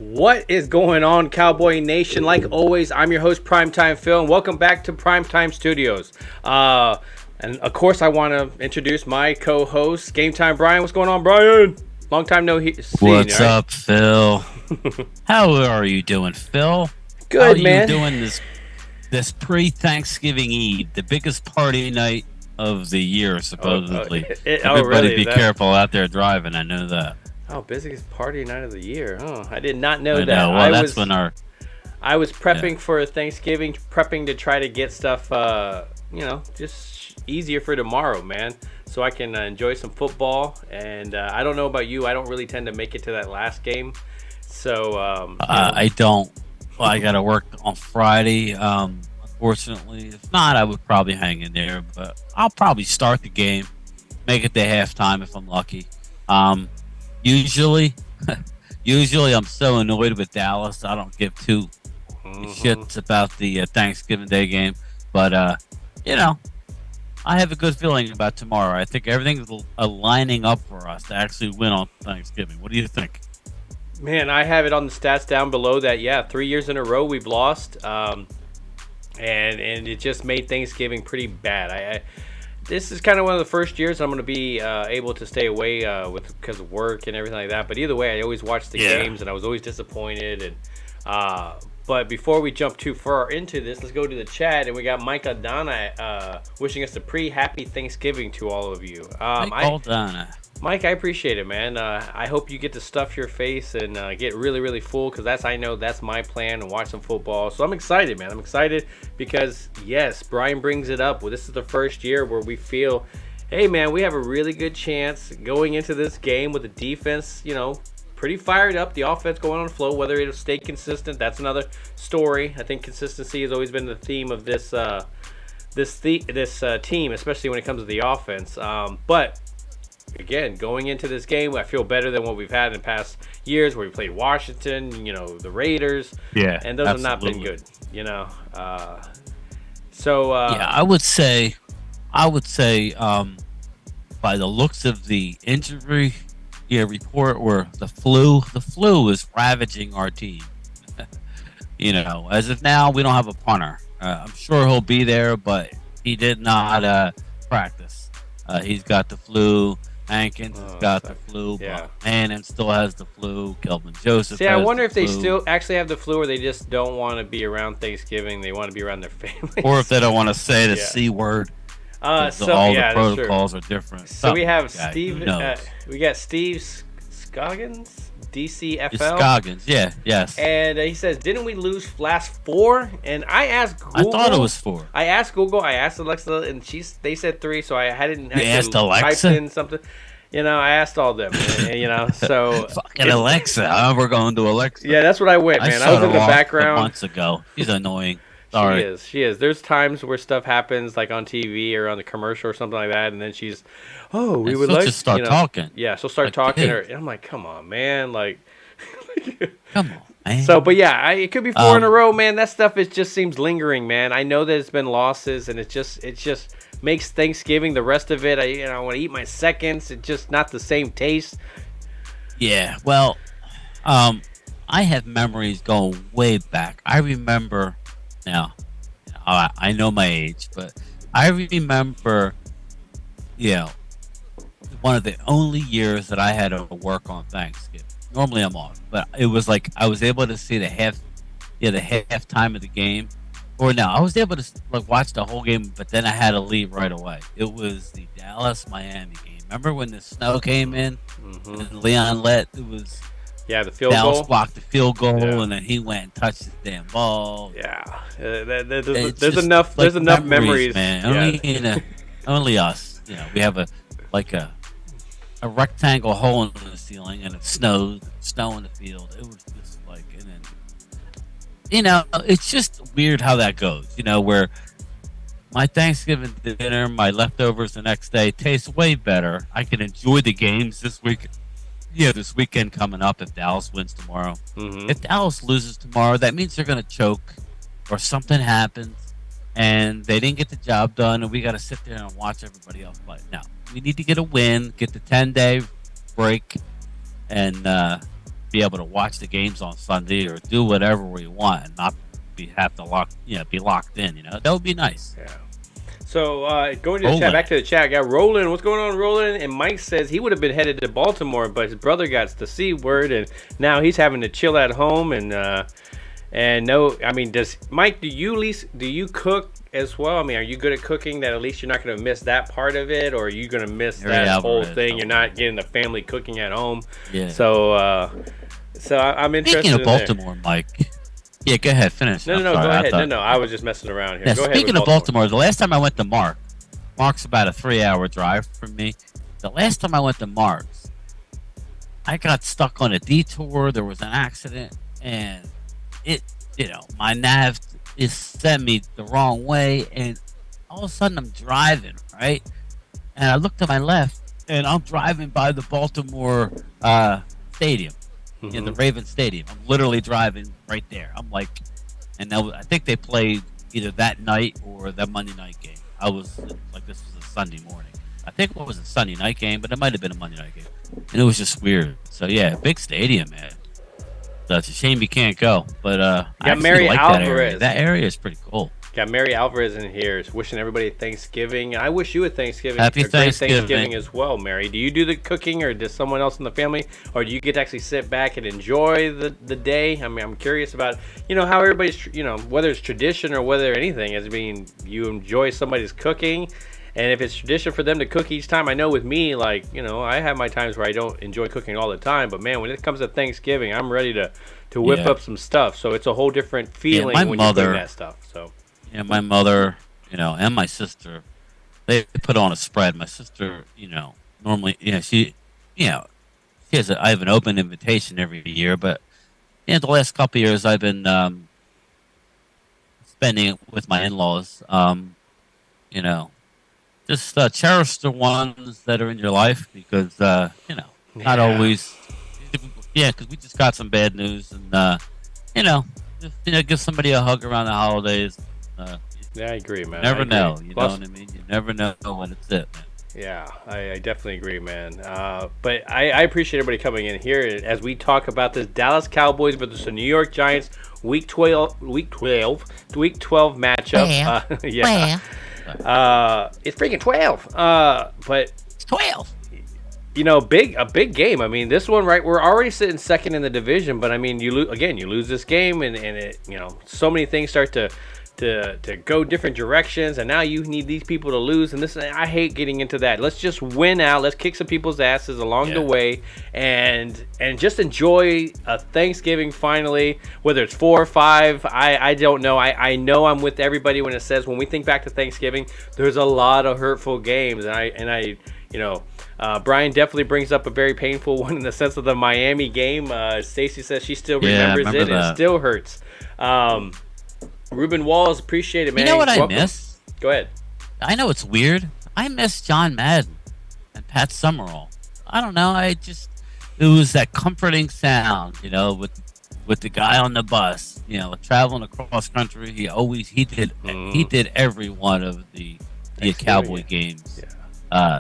What is going on, Cowboy Nation? Like always, I'm your host, Primetime Phil, and welcome back to Primetime Studios. And of course, I want to introduce my co-host, GameTime Bryan. What's going on, Bryan? Long time no see. What's up, Phil? How are you doing, Phil? Good, How man. How you doing this pre-Thanksgiving Eve, the biggest party night of the year, supposedly? Everybody really? be careful out there driving. I know that. Oh, busiest party night of the year. Oh, I did not know I that. know. Well, that's when I was prepping for Thanksgiving, prepping to try to get stuff, just easier for tomorrow, man. So I can enjoy some football. And I don't know about you. I don't really tend to make it to that last game. So I don't. Well, I got to work on Friday. Unfortunately, if not, I would probably hang in there. But I'll probably start the game, make it to halftime if I'm lucky. Usually, I'm so annoyed with Dallas, I don't give two shits about the Thanksgiving Day game. But, I have a good feeling about tomorrow. I think everything's lining up for us to actually win on Thanksgiving. What do you think? Man, I have it on the stats down below that, 3 years in a row we've lost. And it just made Thanksgiving pretty bad. This is kind of one of the first years I'm going to be able to stay away because of work and everything like that. But either way, I always watch the games, and I was always disappointed. And but before we jump too far into this, let's go to the chat. And we got Mike Aldana wishing us a pre-happy Thanksgiving to all of you. Mike, I appreciate it, man. I hope you get to stuff your face and get really, really full, because I know that's my plan, and watch some football. So I'm excited, man. I'm excited because, yes, Bryan brings it up. Well, this is the first year where we feel, hey, man, we have a really good chance going into this game with the defense, pretty fired up. The offense going on the flow. Whether it'll stay consistent, that's another story. I think consistency has always been the theme of this team, especially when it comes to the offense. But again, going into this game, I feel better than what we've had in the past years, where we played Washington, the Raiders. Yeah, and those have not been good. I would say, by the looks of the injury report, where the flu is ravaging our team. As of now, we don't have a punter. I'm sure he'll be there, but he did not practice. He's got the flu. Hankins has got the flu. Yeah. Manning still has the flu. Kelvin Joseph. See, I wonder if they still actually have the flu, or they just don't want to be around Thanksgiving. They want to be around their families. Or if they don't want to say the C word. All the protocols are different. So we have Steve. We got Steve Scoggins, DCFL. Scoggins, yes. And he says, "Didn't we lose last 4?" And I asked Google. I thought it was 4. I asked Google. I asked Alexa, and they said 3. So I hadn't. You asked Alexa? Typed in something. I asked all of them. So fucking Alexa. We're going to Alexa. Yeah, that's what I went, man. I was in the background months ago. She's annoying. Sorry. She is. There's times where stuff happens, like on TV or on the commercial or something like that, and then she's, we would like to start talking. Yeah, she'll start talking, and I'm like, come on, man, come on, man. So, but yeah, it could be 4 in a row, man. That stuff just seems lingering, man. I know that it's been losses, and it just makes Thanksgiving, the rest of it. I want to eat my seconds. It's just not the same taste. Yeah, well, I have memories going way back. I remember. Now, I know my age, but I remember, one of the only years that I had to work on Thanksgiving. Normally I'm off, but it was like I was able to see the halftime of the game. Or no, I was able to watch the whole game, but then I had to leave right away. It was the Dallas-Miami game. Remember when the snow came in and Leon it was... Yeah, the field Dallas goal. blocked the field goal, and then he went and touched the damn ball. Yeah, there's enough memories, man. Only us. We have a rectangle hole in the ceiling, and it snow in the field. It was just and then, it's just weird how that goes. Where my Thanksgiving dinner, my leftovers the next day tastes way better. I can enjoy the games this week. This weekend coming up, if Dallas wins tomorrow. If Dallas loses tomorrow, that means they're going to choke, or something happens, and they didn't get the job done, and we got to sit there and watch everybody else play. No, we need to get a win, get the 10-day break, and be able to watch the games on Sunday or do whatever we want and not have to be locked in. That would be nice. Yeah. So going to the chat, back to the chat. I got Roland. What's going on, Roland? And Mike says he would have been headed to Baltimore, but his brother got the C word, and now he's having to chill at home. And no, I mean, does Mike? Do you cook as well? I mean, are you good at cooking? That at least you're not going to miss that part of it, or are you going to miss that whole thing? You're not getting the family cooking at home. Yeah. So I'm interested. Speaking of Baltimore, Mike. Yeah, go ahead. Finish. No, go ahead. No, I was just messing around here. Yeah, go speaking ahead of Baltimore, the last time I went to Mark's about a 3-hour drive from me. The last time I went to Mark's, I got stuck on a detour. There was an accident, and my nav sent me the wrong way, and all of a sudden I'm driving, right? And I look to my left, and I'm driving by the Baltimore stadium. In the Ravens Stadium. I'm literally driving right there. I'm like, and I think they played either that night or that Monday night game. I was like, this was a Sunday morning. I think it was a Sunday night game, but it might have been a Monday night game. And it was just weird. So yeah, big stadium, man. So it's a shame you can't go. But I got Mary like Alvarez. That area is pretty cool. Got Mary Alvarez in here, wishing everybody Thanksgiving. I wish you a Thanksgiving. Happy Thanksgiving as well, Mary. Do you do the cooking, or does someone else in the family, or do you get to actually sit back and enjoy the day? I mean, I'm curious about how everybody's whether it's tradition or whether anything as being you enjoy somebody's cooking, and if it's tradition for them to cook each time. I know with me, I have my times where I don't enjoy cooking all the time, but man, when it comes to Thanksgiving, I'm ready to whip up some stuff. So it's a whole different feeling when you cook that stuff. So. Yeah, my mother, and my sister, they put on a spread. My sister, normally, she has I have an open invitation every year, but the last couple of years I've been spending it with my in-laws. Just cherish the ones that are in your life because, not always. Yeah, because we just got some bad news, and just give somebody a hug around the holidays. Yeah, I agree, man. You never know. You know what I mean? You never know when it's it, man. Yeah, I definitely agree, man. But I appreciate everybody coming in here as we talk about this Dallas Cowboys versus the New York Giants Week 12 matchup. Yeah. It's freaking 12. But it's 12. A big game. I mean, this one, right? We're already sitting second in the division, but I mean, you lose this game, and it, so many things start to go different directions, and now you need these people to lose, and I hate getting into that. Let's just win out. Let's kick some people's asses along the way, and just enjoy a Thanksgiving finally, whether it's 4 or 5. I don't know. I know I'm with everybody when it says when we think back to Thanksgiving, there's a lot of hurtful games, and Bryan definitely brings up a very painful one in the sense of the Miami game. Stacy says she still remembers it, and it still hurts. Ruben Walls, appreciate it, man. You know what I miss? Go ahead. I know it's weird. I miss John Madden and Pat Summerall. I don't know. It was that comforting sound, with the guy on the bus, traveling across country. He did every one of the Cowboy games. Yeah.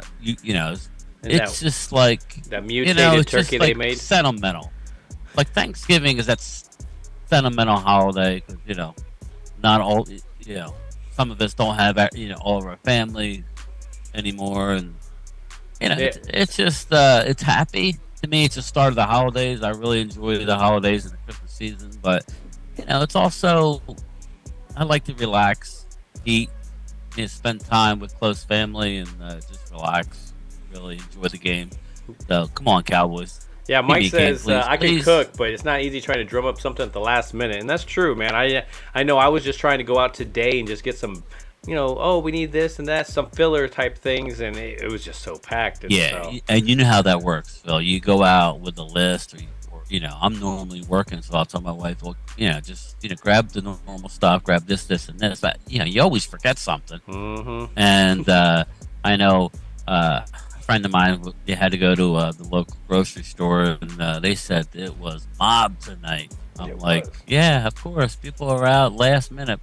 It's just like that mutated turkey they made. Sentimental. Like Thanksgiving is that sentimental holiday because not all some of us don't have all of our family anymore, and it's just it's happy to me. It's the start of the holidays. I really enjoy the holidays and the Christmas season, but it's also I like to relax, eat, spend time with close family, and just relax. Really enjoy the game. So come on, Cowboys. Yeah, Mike says I can cook, but it's not easy trying to drum up something at the last minute, and that's true, man. I know I was just trying to go out today and just get some, we need this and that, some filler type things, and it was just so packed. And you know how that works, Phil. You go out with a list, or I'm normally working, so I'll tell my wife, well, just grab the normal stuff, grab this, and this, but you always forget something, and I know. A friend of mine, they had to go to the local grocery store, and they said it was mob tonight. I'm like, yeah, of course, people are out last minute,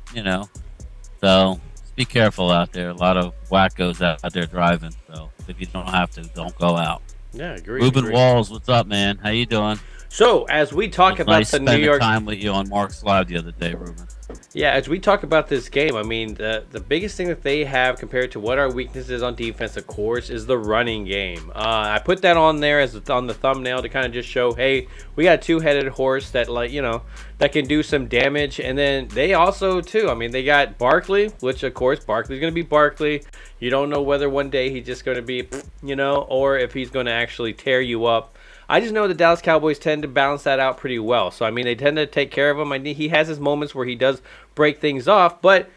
so just be careful out there. A lot of wackos out there driving, so if you don't have to, don't go out. Yeah, agree. Ruben Walls, what's up, man? How you doing? So as we talk about Nice the New spending York, time with you on Mark's Live the other day, Ruben. yeah, as we talk about this game, I mean the biggest thing that they have compared to what our weakness is on defense, of course, is the running game. I put that on there as on the thumbnail to kind of just show, hey, we got a two-headed horse that that can do some damage, and then they also too. I mean, they got Barkley, which of course Barkley's going to be Barkley. You don't know whether one day he's just going to be, or if he's going to actually tear you up. I just know the Dallas Cowboys tend to balance that out pretty well. So, I mean, they tend to take care of him. I mean, he has his moments where he does break things off. But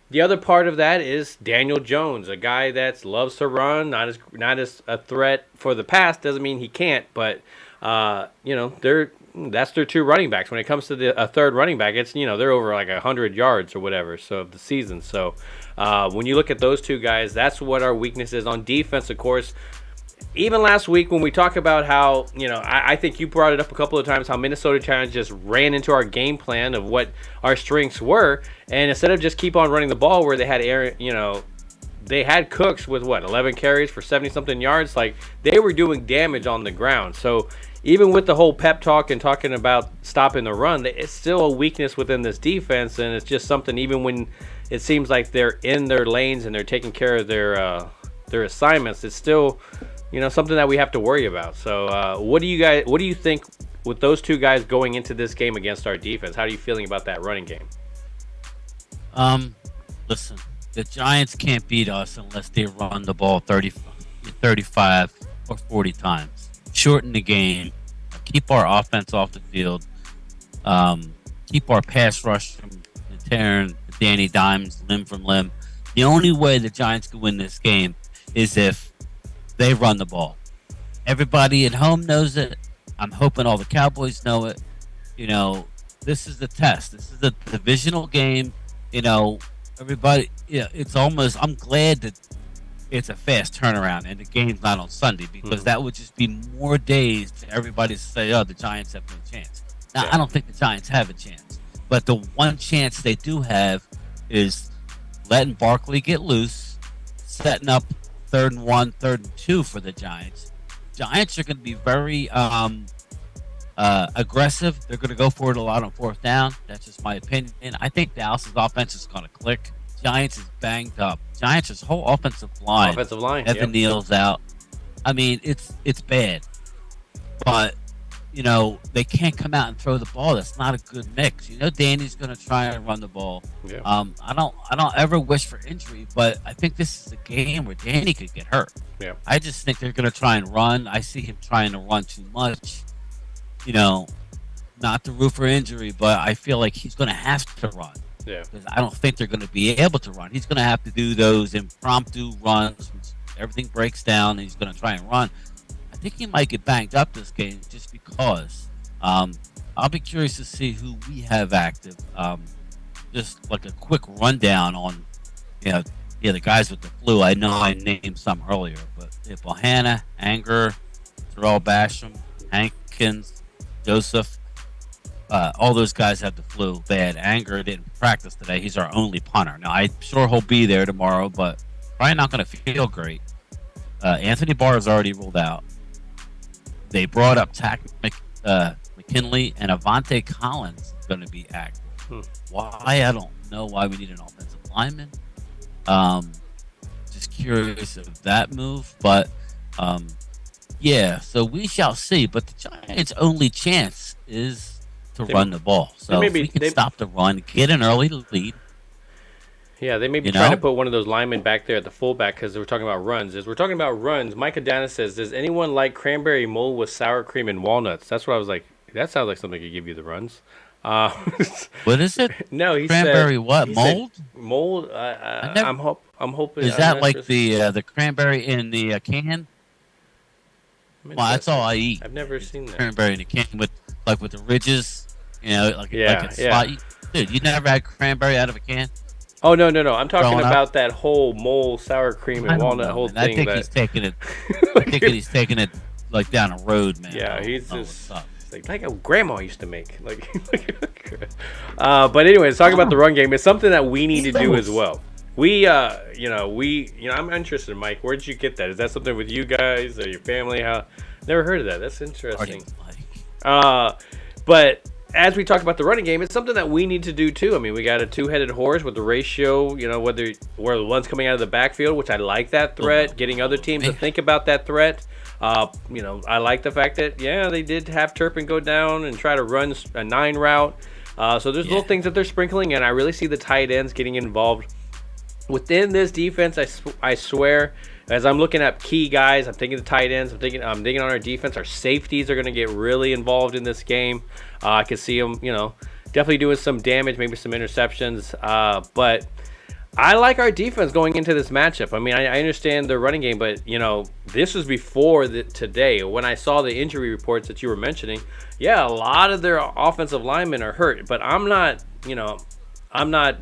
the other part of that is Daniel Jones, a guy that loves to run, not as a threat for the pass. Doesn't mean he can't. But, that's their two running backs. When it comes to a third running back, it's, they're over like 100 yards or whatever of the season. So, when you look at those two guys, that's what our weakness is on defense, of course. Even last week when we talk about how, I think you brought it up a couple of times, how Minnesota Giants just ran into our game plan of what our strengths were. And instead of just keep on running the ball where they had they had Cooks with 11 carries for 70-something yards. Like, they were doing damage on the ground. So even with the whole pep talk and talking about stopping the run, it's still a weakness within this defense. And it's just something, even when it seems like they're in their lanes and they're taking care of their assignments, it's still something that we have to worry about. So what do you think with those two guys going into this game against our defense? How are you feeling about that running game? Listen, the Giants can't beat us unless they run the ball 35 or 40 times. Shorten the game, keep our offense off the field, keep our pass rush from tearing Danny Dimes limb from limb. The only way the Giants can win this game is if they run the ball. Everybody at home knows it. I'm hoping all the Cowboys know it. This is the test. This is a divisional game. Everybody, it's almost, I'm glad that it's a fast turnaround and the game's not on Sunday, because that would just be more days for everybody to say, oh, the Giants have no chance. Now, I don't think the Giants have a chance, but the one chance they do have is letting Barkley get loose, setting up 3rd and 1, 3rd and 2 for the Giants. Giants are going to be very aggressive. They're going to go for it a lot on 4th down. That's just my opinion. I think Dallas's offense is going to click. Giants is banged up. Giants' whole offensive line. Evan Neal's out. I mean, it's bad. But, they can't come out and throw the ball. That's not a good mix. Danny's going to try and run the ball. Yeah. I don't ever wish for injury, but I think this is a game where Danny could get hurt. Yeah. I just think they're going to try and run. I see him trying to run too much. Not to root for injury, but I feel like he's going to have to run. Yeah. Because I don't think they're going to be able to run. He's going to have to do those impromptu runs. Everything breaks down, and he's going to try and run. I think he might get banged up this game just because. I'll be curious to see who we have active. Just like a quick rundown on, the guys with the flu. I know I named some earlier, but Bohanna, Anger, Terrell Basham, Hankins, Joseph. All those guys have the flu. Bad. Anger didn't practice today. He's our only punter. Now, I'm sure he'll be there tomorrow, but probably not going to feel great. Anthony Barr is already ruled out. They brought up McKinley, and Avante Collins is going to be active. Why? I don't know why we need an offensive lineman. Just curious of that move, but so we shall see. But the Giants' only chance is to run the ball. So if we can stop the run, get an early lead. Yeah, they may be trying to put one of those linemen back there at the fullback because we're talking about runs. As we're talking about runs, Mike Adana says, does anyone like cranberry mold with sour cream and walnuts? That's what I was like. That sounds like something that could give you the runs. What is it? No, he cranberry said, what? Mold? Mold? I'm hoping. Is that like the cranberry in the can? Well, that's all I eat. I've never seen that. Cranberry in a can with the ridges, like it's slot. Dude, you never had cranberry out of a can? Oh no! I'm talking about that whole mole, sour cream, and walnut whole thing. I think he's taking it. I think he's taking it like down a road, man. Yeah, he's just like a grandma used to make. But anyways, talking about the run game, it's something that we need to do as well. I'm interested, Mike. Where'd you get that? Is that something with you guys or your family? Never heard of that. That's interesting. But as we talk about the running game, it's something that we need to do too. I mean, we got a two-headed horse with the ratio, where the one's coming out of the backfield, which I like that threat, getting other teams to think about that threat. I like the fact that, they did have Turpin go down and try to run a 9 route. So there's little things that they're sprinkling, and I really see the tight ends getting involved within this defense. I swear, as I'm looking at key guys, I'm thinking the tight ends. I'm digging on our defense. Our safeties are going to get really involved in this game. I can see them, definitely doing some damage, maybe some interceptions. But I like our defense going into this matchup. I mean, I understand the running game, but, this was before today. When I saw the injury reports that you were mentioning, a lot of their offensive linemen are hurt. But I'm not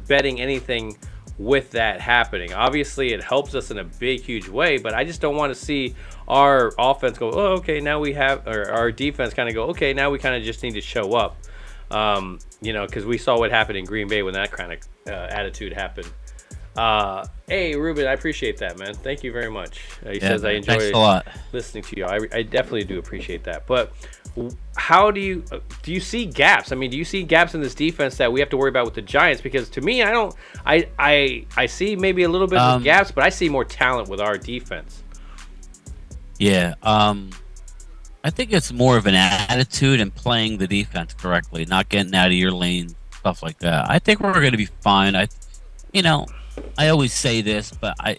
betting anything with that happening. Obviously, it helps us in a big, huge way, but I just don't want to see our offense go, now we have, or our defense kind of go, now we kind of just need to show up. Because we saw what happened in Green Bay when that kind of attitude happened. Hey, Ruben, I appreciate that, man. Thank you very much. He says, I enjoy listening to you. I definitely do appreciate that. But how do you see gaps? I mean, do you see gaps in this defense that we have to worry about with the Giants? Because to me, I see maybe a little bit of gaps, but I see more talent with our defense. Yeah. I think it's more of an attitude and playing the defense correctly, not getting out of your lane, stuff like that. I think we're going to be fine. I always say this, but I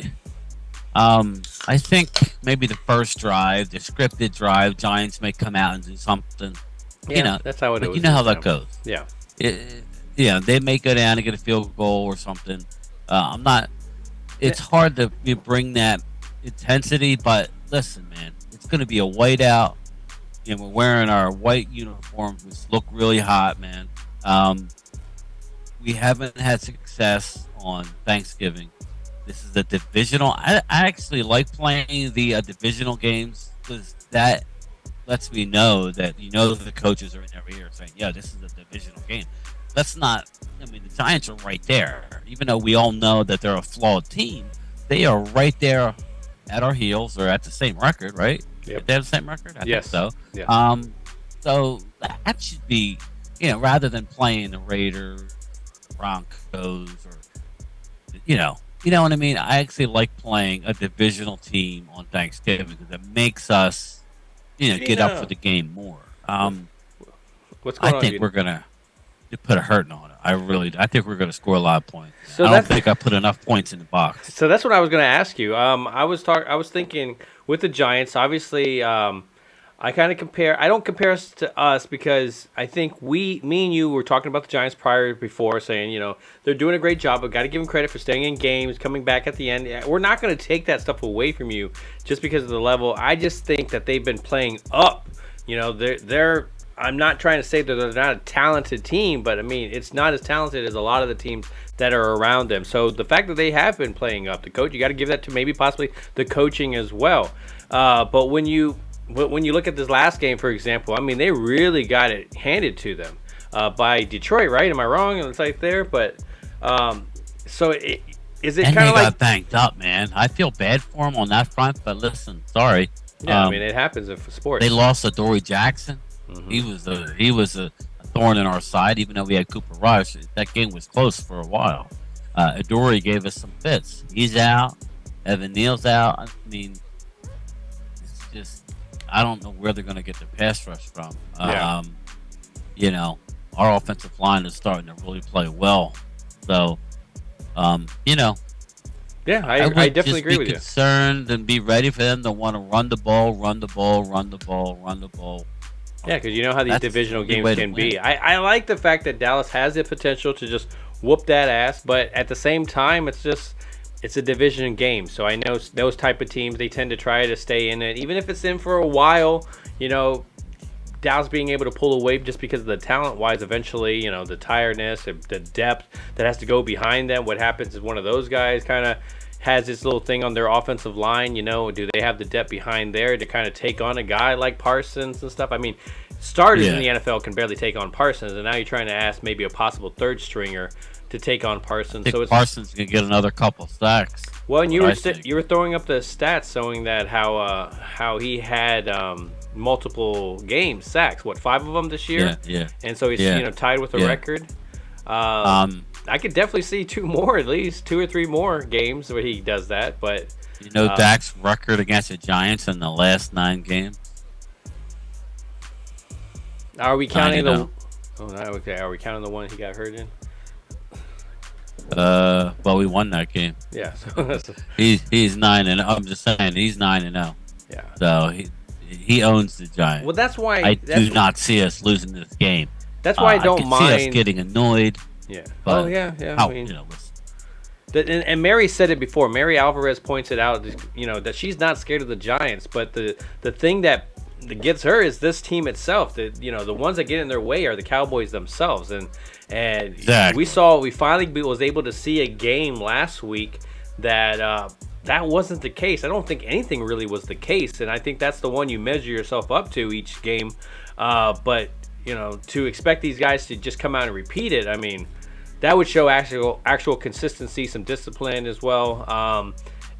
think maybe the first drive, the scripted drive, Giants may come out and do something. That's how it is. You know how that goes. Yeah. They may go down and get a field goal or something. It's hard to bring that intensity, but listen, man, it's going to be a whiteout. We're wearing our white uniforms, which look really hot, man. We haven't had success on Thanksgiving. This is a divisional. I actually like playing the divisional games because that lets me know that the coaches are in their ear saying, this is a divisional game. Let's not. I mean, the Giants are right there. Even though we all know that they're a flawed team, they are right there at our heels or at the same record, right? Yep. They have the same record? I think so. Yeah. So that should be, rather than playing the Raiders, Broncos, or, you know what I mean? I actually like playing a divisional team on Thanksgiving because it makes us, get up for the game more. What's going on? I think we're gonna put a hurting on it. I think we're gonna score a lot of points. So I don't think I put enough points in the box. So that's what I was gonna ask you. I was thinking with the Giants. Obviously, I kind of compare. I don't compare us to us because I think me and you were talking about the Giants before, saying they're doing a great job, but got to give them credit for staying in games, coming back at the end. We're not going to take that stuff away from you just because of the level. I just think that they've been playing up. They're. I'm not trying to say that they're not a talented team, but I mean it's not as talented as a lot of the teams that are around them. So the fact that they have been playing up, the coach, you got to give that to maybe possibly the coaching as well. But when you look at this last game, for example, I mean, they really got it handed to them by Detroit, right? Am I wrong? It's right there. But is it kind of like... got banged up, man. I feel bad for them on that front, but listen, sorry. Yeah, I mean, it happens in sports. They lost to Dory Jackson. Mm-hmm. He was a thorn in our side, even though we had Cooper Rush. That game was close for a while. Adoree gave us some fits. He's out. Evan Neal's out. I mean, it's just... I don't know where they're going to get the pass rush from. Our offensive line is starting to really play well. So, I definitely agree with you. Be concerned and be ready for them to want to run the ball. Yeah, because you know how these divisional games can be. I like the fact that Dallas has the potential to just whoop that ass, but at the same time, it's a division game. So I know those type of teams, they tend to try to stay in it. Even if it's in for a while, Dallas being able to pull away just because of the talent-wise eventually, the tiredness, the depth that has to go behind them. What happens is one of those guys kind of has this little thing on their offensive line, do they have the depth behind there to kind of take on a guy like Parsons and stuff? I mean, starters in the NFL can barely take on Parsons, and now you're trying to ask maybe a possible third stringer to take on Parsons. I think Parsons can get another couple sacks. Well, and you were throwing up the stats showing that how he had multiple games, sacks. What, 5 of them this year? Yeah. And so he's tied with the record. I could definitely see 2 more, at least 2 or 3 more games where he does that. But Dak's record against the Giants in the last 9 games. Are we counting the? Oh, no, okay. Are we counting the one he got hurt in? Well, we won that game. Yeah. He's 9-0. I'm just saying he's 9-0. Yeah. So he owns the Giants. Well, that's why I do not see us losing this game. That's why I don't mind. See us getting annoyed. Yeah. But yeah. How, I mean, listen. and Mary said it before. Mary Alvarez pointed out, that she's not scared of the Giants, but the thing that gets her is this team itself. The ones that get in their way are the Cowboys themselves, and exactly. we finally was able to see a game last week that wasn't the case. I don't think anything really was the case, and I think that's the one you measure yourself up to each game. But to expect these guys to just come out and repeat it, I mean, that would show actual consistency, some discipline as well.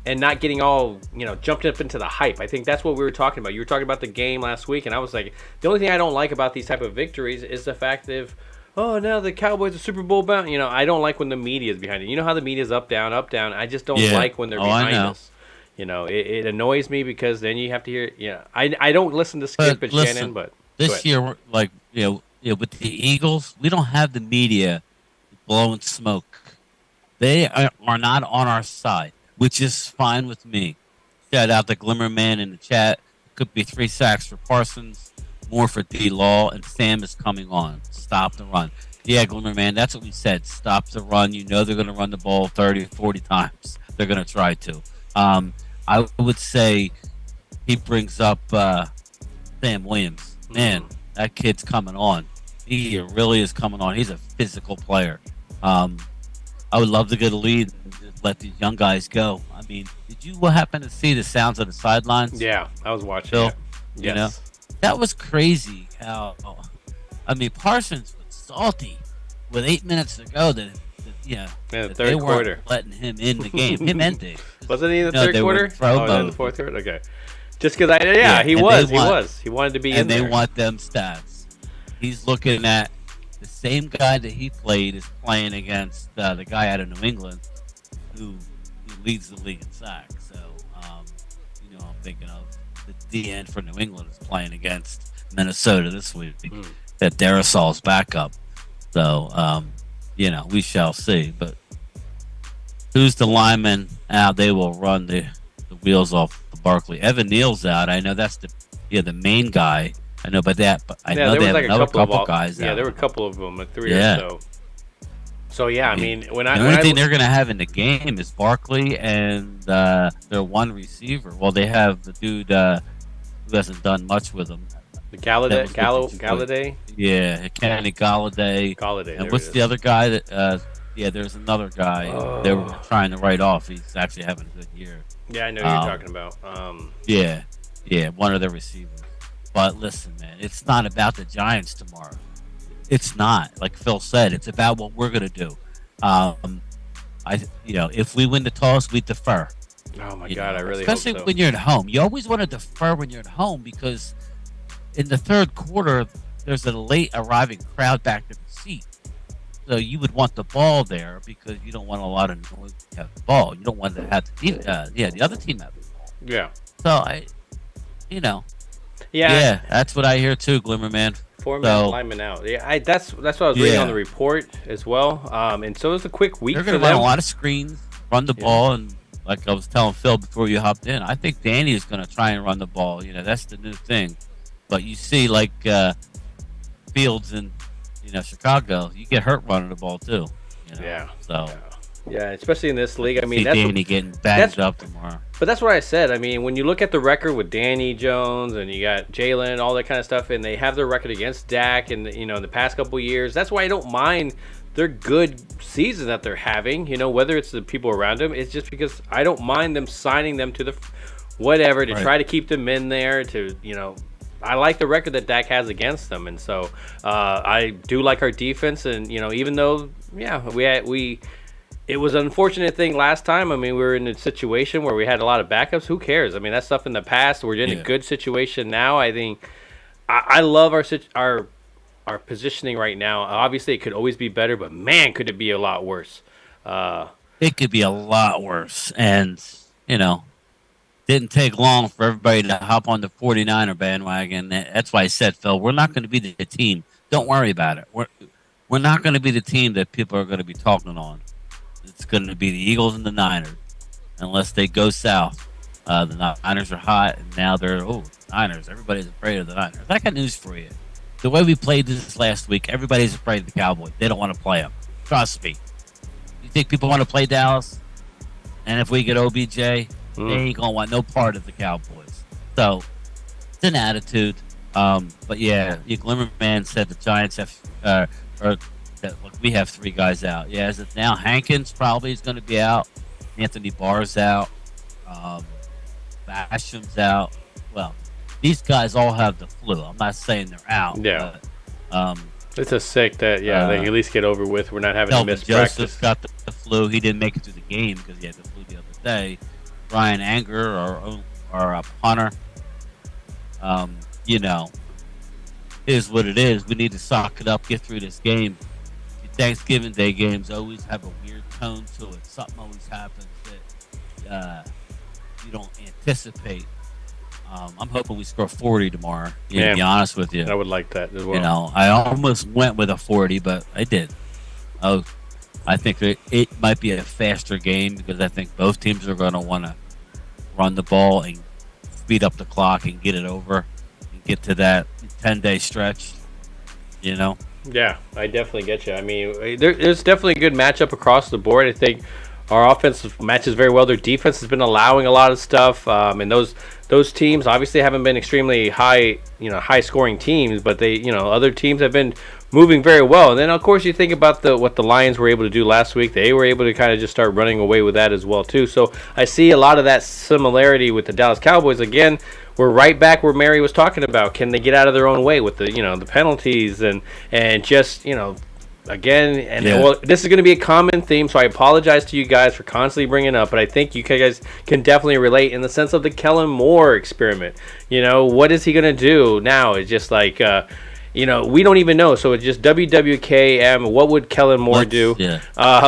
And not getting all, jumped up into the hype. I think that's what we were talking about. You were talking about the game last week, and I was like, the only thing I don't like about these type of victories is the fact of, now the Cowboys are Super Bowl bound. I don't like when the media is behind it. You know how the media is up, down, up, down. I just don't like when they're behind us. It annoys me because then you have to hear. I don't listen to Skip and Shannon, but this year, like with the Eagles, we don't have the media blowing smoke. They are not on our side, which is fine with me. Shout out to Glimmerman in the chat. Could be 3 sacks for Parsons, more for D-Law, and Sam is coming on. Stop the run. Yeah, Glimmerman, that's what we said. Stop the run. They're going to run the ball 30, 40 times. They're going to try to. I would say he brings up Sam Williams. Man, that kid's coming on. He really is coming on. He's a physical player. I would love to get a lead and just let these young guys go. I mean, did you happen to see the sounds of the sidelines? Yeah, I was watching. Phil? It. Yes. That was crazy. Parsons was salty with 8 minutes to go. That third they weren't quarter letting him in the game. Him and Dave. Wasn't he in the third quarter? In the fourth quarter. Okay. Just because he wanted to be in there. And they want them stats. He's looking at the same guy that he played is playing against the guy out of New England who leads the league in sacks. So, I'm thinking of the DN for New England is playing against Minnesota this week. That Darisol's backup. So, we shall see. But who's the lineman out? They will run the wheels off the Barkley. Evan Neal's out. I know that's the main guy. I know about that, but I know they have another couple guys. Yeah, there were a couple of them, like 3 or so. So I mean, the only thing they're going to have in the game is Barkley and their one receiver. Well, they have the dude who hasn't done much with them. The Galladay. Yeah, Kenny Galladay. And what's the other guy that? There's another guy they were trying to write off. He's actually having a good year. Yeah, I know who you're talking about. Yeah, one of the receivers. But listen, man, it's not about the Giants tomorrow. It's not. Like Phil said, it's about what we're gonna do. If we win the toss, we defer. Oh my God, I really especially hope so. When you're at home. You always want to defer when you're at home because in the third quarter there's a late arriving crowd back to the seat. So you would want the ball there because you don't want a lot of noise to have the ball. You don't want to have the other team have the ball. Yeah. So Yeah, that's what I hear too, Glimmerman. 4-man lineman out. Yeah, that's what I was reading on the report as well. And so it was a quick week. They're going to run a lot of screens, run the ball, and like I was telling Phil before you hopped in, I think Danny is going to try and run the ball. That's the new thing. But you see, like Fields in Chicago, you get hurt running the ball too. Yeah. So. Yeah, especially in this league. I mean, that's Danny getting banged up tomorrow. But that's what I said. I mean, when you look at the record with Danny Jones and you got Jalen, all that kind of stuff, and they have their record against Dak and the past couple of years, that's why I don't mind their good season that they're having. Whether it's the people around them, it's just because I don't mind them signing them to the whatever to try to keep them in there. I like the record that Dak has against them, and so It was an unfortunate thing last time. I mean, we were in a situation where we had a lot of backups. Who cares? I mean, that's stuff in the past. We're in a good situation now. I think I love our positioning right now. Obviously, it could always be better, but man, could it be a lot worse. It could be a lot worse. And, didn't take long for everybody to hop on the 49er bandwagon. That's why I said, Phil, we're not going to be the team. Don't worry about it. We're not going to be the team that people are going to be talking on. It's going to be the Eagles and the Niners, unless they go south. The Niners are hot, and now they're, Niners. Everybody's afraid of the Niners. I got news for you. The way we played this last week, everybody's afraid of the Cowboys. They don't want to play them. Trust me. You think people want to play Dallas? And if we get OBJ, they ain't going to want no part of the Cowboys. So, it's an attitude. But yeah, Glimmerman said the Giants have, we have 3 guys out. Yeah, as of now, Hankins probably is going to be out. Anthony Barr's out. Basham's out. Well, these guys all have the flu. I'm not saying they're out. Yeah. But, it's a sick that, they can at least get over with. We're not having to miss Joseph practice. Got the flu. He didn't make it through the game because he had the flu the other day. Bryan Anger, our punter, is what it is. We need to sock it up, get through this game. The Thanksgiving Day games always have a weird tone to it. Something always happens that you don't anticipate. I'm hoping we score 40 tomorrow, to be honest with you. I would like that as well. I almost went with a 40, but I did. I think it might be a faster game because I think both teams are going to want to run the ball and speed up the clock and get it over and get to that 10-day stretch, Yeah, I definitely get you. I mean, there's definitely a good matchup across the board. I think our offense matches very well. Their defense has been allowing a lot of stuff, and those teams obviously haven't been extremely high scoring teams, but they, other teams have been moving very well. And then of course you think about what the Lions were able to do last week. They were able to kind of just start running away with that as well too. So I see a lot of that similarity with the Dallas Cowboys. Again, we're right back where Mary was talking about. Can they get out of their own way with the penalties and just again, and well, this is going to be a common theme, so I apologize to you guys for constantly bringing it up, but I think you guys can definitely relate in the sense of the Kellen Moore experiment. What is he going to do now? It's just like, we don't even know. So it's just WWKM. What would Kellen Moore do? Yeah.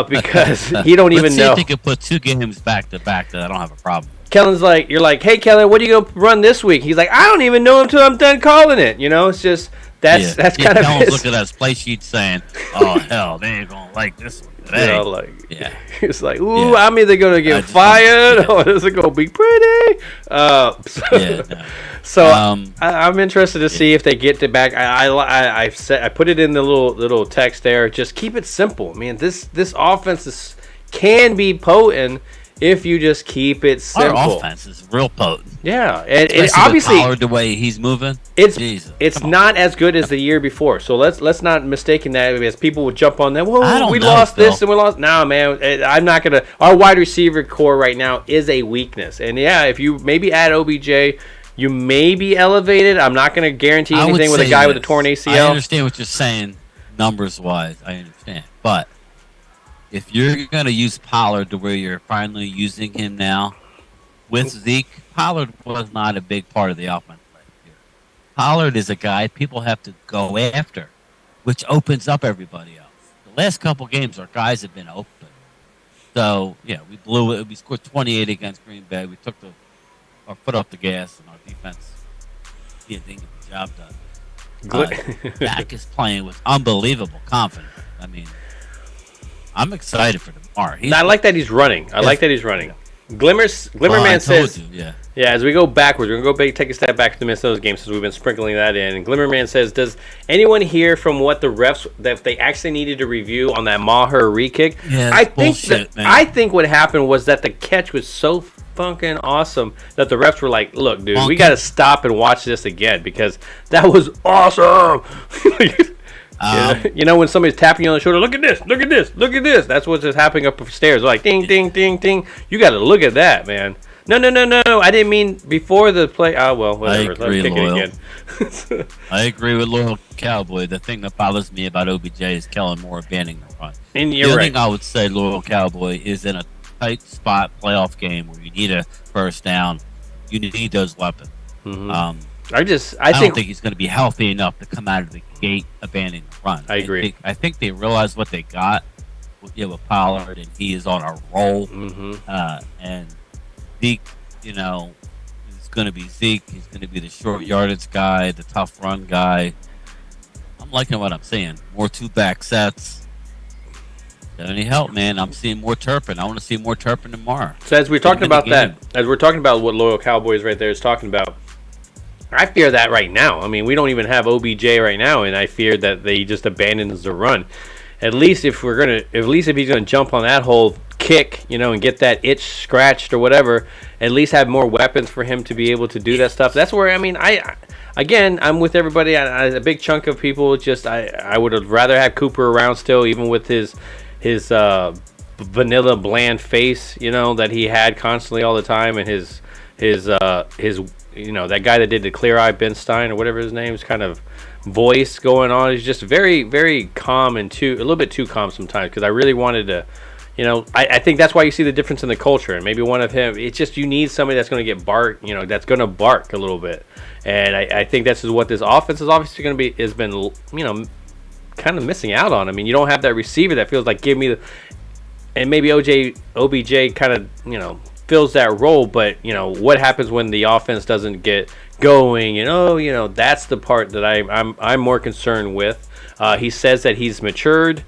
Because he don't even know. Let's see if he could put 2 games back to back that I don't have a problem. Kellen's like, you're like, hey, Kellen, what are you going to run this week? He's like, I don't even know until I'm done calling it. It's just... That's kind of Kellen's looking at his play sheet saying, "Oh hell, they ain't gonna like this one today." He's like, "Ooh, I'm either gonna get fired or this is gonna be pretty." I'm interested to see if they get it back. I put it in the little text there. Just keep it simple, man. This offense can be potent. If you just keep it simple. Our offense is real potent. Yeah, and obviously Pollard, the way he's moving, it's not as good as the year before. So let's not mistaken that as people would jump on that. Well, we lost this and we lost. No, man, I'm not gonna. Our wide receiver core right now is a weakness, and if you maybe add OBJ, you may be elevated. I'm not gonna guarantee anything with a guy with a torn ACL. I understand what you're saying, numbers wise. I understand, but if you're going to use Pollard the way you're finally using him now, with Zeke, Pollard was not a big part of the offense last year. Pollard is a guy people have to go after, which opens up everybody else. The last couple games, our guys have been open. So, we blew it. We scored 28 against Green Bay. We took our foot off the gas, and our defense didn't get the job done. Dak is playing with unbelievable confidence. I mean, I'm excited for tomorrow. I like that he's running. Glimmerman says, as we go backwards, we're going to go take a step back to the Minnesota game since we've been sprinkling that in. And Glimmerman says, does anyone hear from what the refs, that they actually needed to review on that Maher re-kick? Yeah, I think what happened was that the catch was so fucking awesome that the refs were like, look, dude, we got to stop and watch this again because that was awesome. When somebody's tapping you on the shoulder, look at this, look at this, look at this. That's what's just happening up the stairs. Like ding, ding, ding, ding. You got to look at that, man. No. I didn't mean before the play. Oh, well, whatever. I agree, Let's kick Loyal. it again. I agree with Loyal Cowboy. The thing that bothers me about OBJ is Kellen Moore abandoning the run. And The you're other right. thing I would say, Loyal Cowboy, is in a tight spot playoff game where you need a first down, you need those weapons. Mm-hmm. I don't think he's going to be healthy enough to come out of the gate abandoning the run. I agree. I think they realize what they got with Pollard, and he is on a roll. Mm-hmm. And Zeke, is going to be Zeke. He's going to be the short yardage guy, the tough run guy. I'm liking what I'm seeing. More two-back sets. Doesn't need help, man. I'm seeing more Turpin. I want to see more Turpin tomorrow. So as we're talking about that, as we're talking about what Loyal Cowboys right there is talking about, I fear that right now. I mean, we don't even have OBJ right now, and I fear that they just abandons the run. At least if he's gonna jump on that whole kick, and get that itch scratched or whatever, at least have more weapons for him to be able to do that stuff. That's where I'm with everybody. A big chunk of people I would rather have Cooper around still, even with his vanilla bland face, that he had constantly all the time, and his that guy that did the Clear Eye Ben Stein or whatever his name's kind of voice going on is just very, very calm and a little bit too calm sometimes, because I really wanted to, I think that's why you see the difference in the culture, and maybe one of him, it's just you need somebody that's going to get that's going to bark a little bit, and I think this is what this offense is obviously going to be, has been, kind of missing out on. I mean, you don't have that receiver that feels like and maybe OBJ kind of, fills that role, but what happens when the offense doesn't get going, and that's the part that I'm more concerned with. He says that he's matured.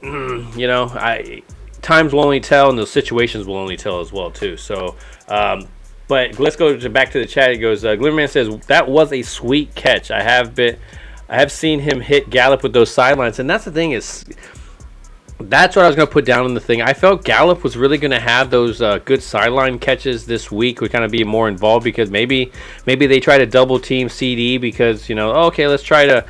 Times will only tell, and those situations will only tell as well too. So but let's go back to the chat. It goes, Glimmerman says that was a sweet catch. I have seen him hit Gallup with those sidelines, and that's the thing is, that's what I was going to put down in the thing. I felt Gallup was really going to have those good sideline catches this week. Would kind of be more involved, because maybe they try to double team CD because okay, let's try to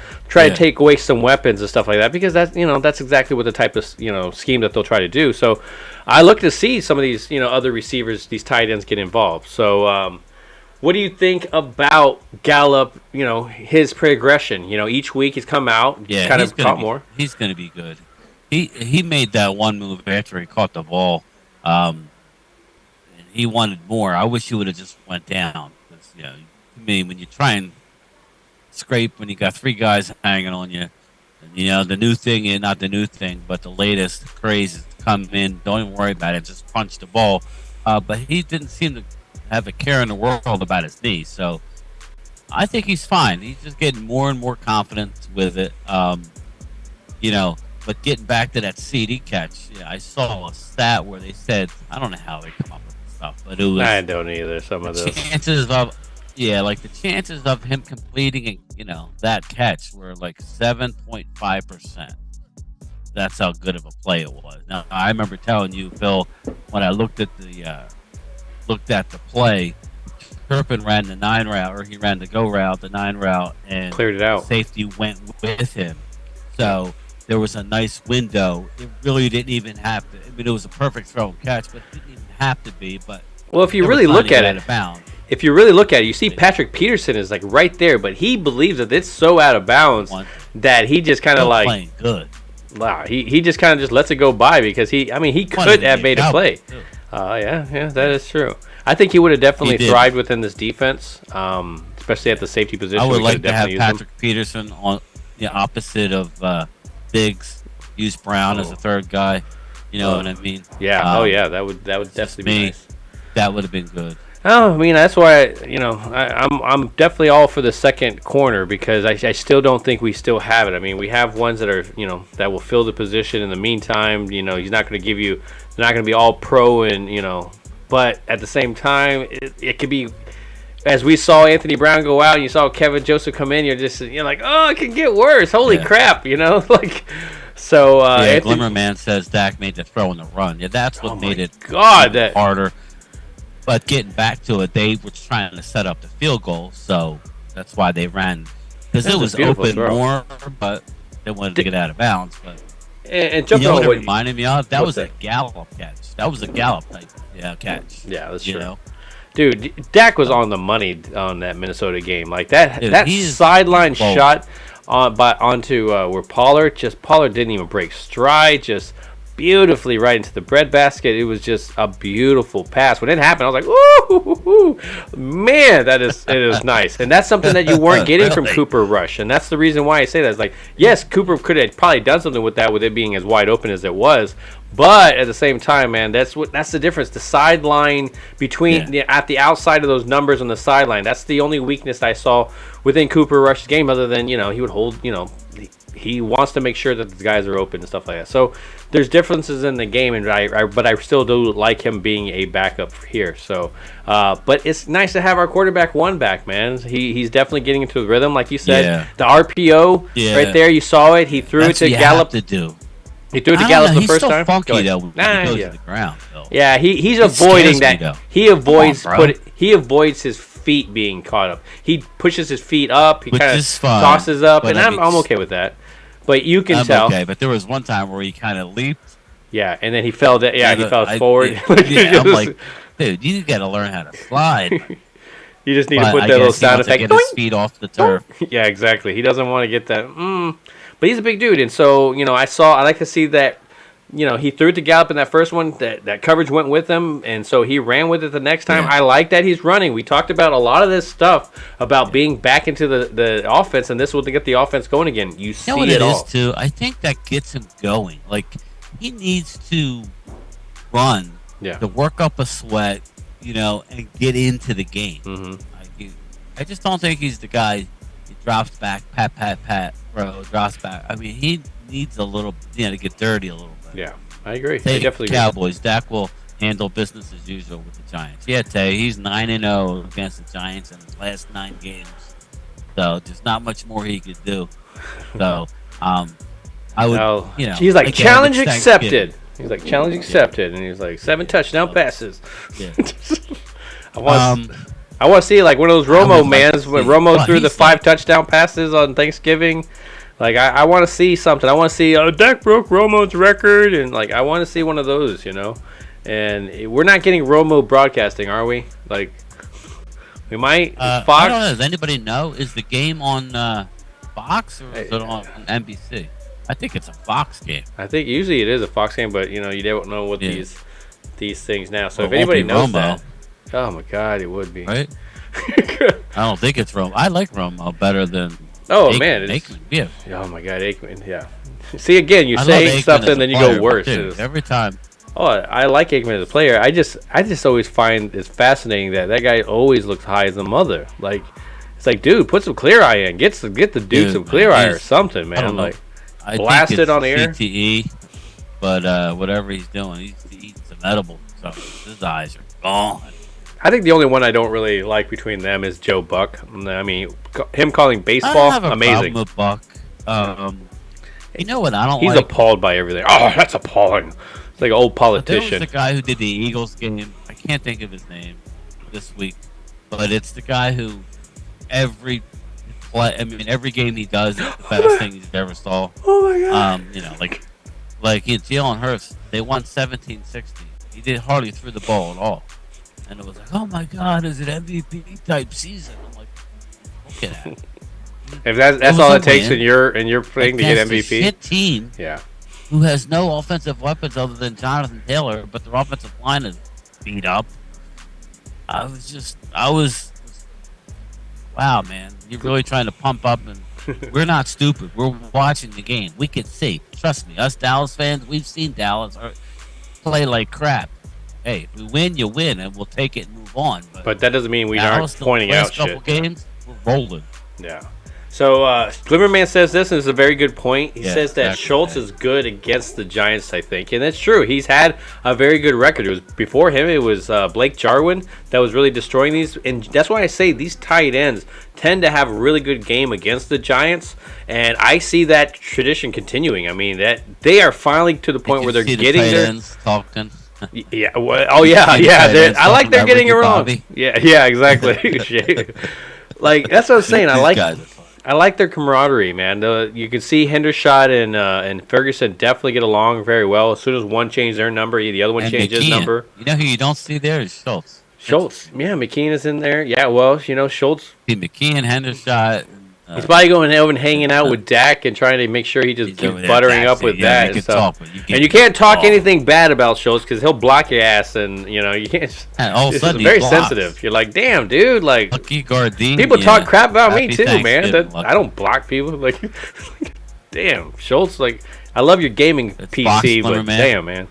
take away some weapons and stuff like that, because that's exactly what the type of scheme that they'll try to do. So I look to see some of these other receivers, these tight ends, get involved. So what do you think about Gallup? His progression. Each week he's come out, kind of caught more. He's going to be good. He made that one move after he caught the ball. And he wanted more. I wish he would have just went down. Because, when you try and scrape when you got three guys hanging on you, and, the new thing is not the new thing, but the latest craze is to come in. Don't even worry about it. Just punch the ball. But he didn't seem to have a care in the world about his knee. So I think he's fine. He's just getting more and more confident with it. But getting back to that CD catch, I saw a stat where they said, I don't know how they come up with this stuff, but it was, I don't either. Some of those chances of, the chances of him completing, that catch were like 7.5%. That's how good of a play it was. Now, I remember telling you, Phil, when I looked at the play, Turpin ran the 9 route, or he ran the go route, the 9 route, and cleared it out. Safety went with him. So there was a nice window. It really didn't even have to. I mean, it was a perfect throw and catch, but it didn't even have to be. But if you really look at it, you see Patrick Peterson is like right there, but he believes that it's so out of bounds that he just kind of like playing good. Wow, he just kind of just lets it go by, because he could have made a play. Yeah, that is true. I think he would have definitely thrived within this defense, especially at the safety position. I would like to have Patrick Peterson on the opposite of Biggs. Use Brown as a third guy. You know what I mean? Yeah. That would definitely be nice. That would have been good. Oh, I mean, that's why I'm definitely all for the second corner, because I still don't think we still have it. I mean, we have ones that are that will fill the position in the meantime. He's not going to give you, they're not going to be all pro, and but at the same time, it could be. As we saw Anthony Brown go out, and you saw Kevin Joseph come in, you're like, oh, it can get worse. Holy crap, like. So Glimmerman says Dak made the throw and the run. Yeah, that's what made it harder. But getting back to it, they were trying to set up the field goal, so that's why they ran, because it was open more, but they wanted to get out of bounds. But and jumping on what it reminded me of, that was a Gallup catch. That was a Gallup type catch. Yeah, that's true. Dude, Dak was on the money on that Minnesota game. Like that Dude, that he is sideline bold. shot onto where Pollard didn't even break stride, just beautifully right into the breadbasket. It was just a beautiful pass. When it happened, I was like, "Ooh, man, it is nice." And that's something that you weren't getting from Really? Cooper Rush, and that's the reason why I say that. It's like, yes, Cooper could have probably done something with that, with it being as wide open as it was. But at the same time, man, that's the difference. The sideline between at the outside of those numbers on the sideline. That's the only weakness I saw within Cooper Rush's game. Other than he would hold. He wants to make sure that the guys are open and stuff like that. So there's differences in the game, and but I still do like him being a backup here. So, but it's nice to have our quarterback one back, man. He's definitely getting into the rhythm, like you said. The RPO right there, you saw it. He threw it to Gallup. To do. He threw it to Gallup the first He's still time. funky though when he goes to the ground. Though. Yeah, he's avoiding that. Though. He avoids his feet being caught up. He pushes his feet up. He kind of tosses up, and I'm okay with that. But you can tell. Okay, but there was one time where he kind of leaped. Yeah, and then he fell. He fell forward. I'm like, dude, you got to learn how to slide. You just need to put that little sound effect. Get his feet off the turf. Yeah, exactly. He doesn't want to get that. But he's a big dude, and so I like to see that. He threw it to Gallup in that first one. That coverage went with him, and so he ran with it the next time. Yeah. I like that he's running. We talked about a lot of this stuff about being back into the offense, and this will get the offense going again. You see what it all. Is too. I think that gets him going. Like he needs to run to work up a sweat, and get into the game. Mm-hmm. I just don't think he's the guy. He drops back, pat, bro, drops back. I mean, he needs a little, to get dirty a little bit. Yeah, I agree. Tay, definitely Cowboys. Dak will handle business as usual with the Giants. Yeah, Tay, he's 9-0 against the Giants in his last 9 games. So there's not much more he could do. So I would, he's like challenge accepted. He's like challenge accepted, and he's like 7 touchdown passes. Yeah. I want to see like one of those Romo mans when Romo threw the 5 touchdown passes on Thanksgiving. Like, I want to see something. I want to see, Dak broke Romo's record. And, like, I want to see one of those, And we're not getting Romo broadcasting, are we? Like, we might. Fox? I don't know. Does anybody know? Is the game on Fox or is it on NBC? I think it's a Fox game. I think usually it is a Fox game, but, you don't know what these things now. So if anybody knows that. Oh, my God, it would be. Right? I don't think it's Romo. I like Romo better than... Oh, man. Aikman, Oh, my God, Aikman, yeah. See, again, you say something, then you go worse. Dude, every time. Oh, I like Aikman as a player. I just always find it fascinating that guy always looks high as a mother. Like, it's like, dude, put some Clear Eye in. Get the dude some Clear Eye or something, man. Like, blast it on air. CTE, but whatever he's doing, he's eating some edibles. So his eyes are gone. I think the only one I don't really like between them is Joe Buck. I mean, him calling baseball, I don't have a amazing. Problem with Buck. You know what I don't He's like? appalled by everything. Oh, that's appalling. It's like an old politician. There was the guy who did the Eagles game. I can't think of his name this week, but it's the guy who every game he does is the best thing he's ever saw. Oh my God. Like Jalen Hurts, they won 17-16. He did hardly threw the ball at all. And it was like, oh my God, is it MVP type season? I'm like, look at that. If that's all it takes in your thing to get MVP, a shit team, who has no offensive weapons other than Jonathan Taylor, but their offensive line is beat up. Wow, man, you're really trying to pump up, and we're not stupid. We're watching the game. We can see. Trust me, us Dallas fans, we've seen Dallas play like crap. Hey, if we win, you win, and we'll take it and move on. But that doesn't mean we aren't pointing out shit. Couple games, we're rolling. Yeah. So, Glimmerman says this, and it's a very good point. He says that Schultz is good against the Giants, I think. And that's true. He's had a very good record. It was before him, it was Blake Jarwin that was really destroying these. And that's why I say these tight ends tend to have a really good game against the Giants. And I see that tradition continuing. I mean, that they are finally to the point where they're getting the their... ends talking. Yeah. Well, yeah. I like they're getting it wrong. Yeah, exactly. Like, that's what I'm saying. I like their camaraderie, man. You can see Hendershot and Ferguson definitely get along very well. As soon as one changed their number, the other one changed his number. You know who you don't see there is Schultz. Schultz. Yeah, McKeon is in there. Yeah, well, Schultz. McKeon, Hendershot. He's probably going over and hanging out with Dak and trying to make sure he just keeps buttering up with that. And you can't talk anything bad about Schultz because he'll block your ass, and you can't. It's very sensitive. You're like, damn, dude. Like, people talk crap about me too, man. I don't block people. Like, damn, Schultz. Like, I love your gaming PC, but damn, man.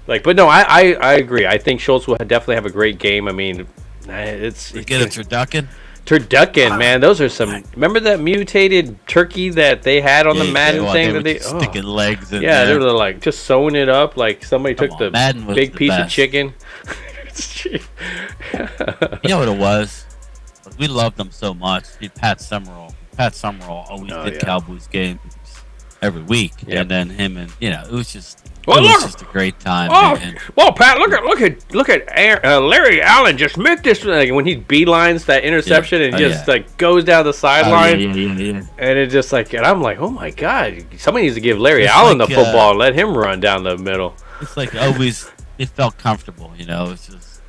Like, but no, I agree. I think Schultz will definitely have a great game. I mean, it's get a turducken. Turducken, man, those are some. Remember that mutated turkey that they had on the Madden thing? They sticking legs in there. they were like just sewing it up like somebody took the big piece of chicken. You know what it was? We loved them so much. Pat Summerall always did Cowboys games every week, and then him and it was just. Well, it was just a great time. Well, Pat, look at Larry Allen just make this when he beelines that interception and like goes down the sideline, and it just like, and I'm like, oh my god, somebody needs to give Larry Allen the football and let him run down the middle. It's like always, it felt comfortable, It's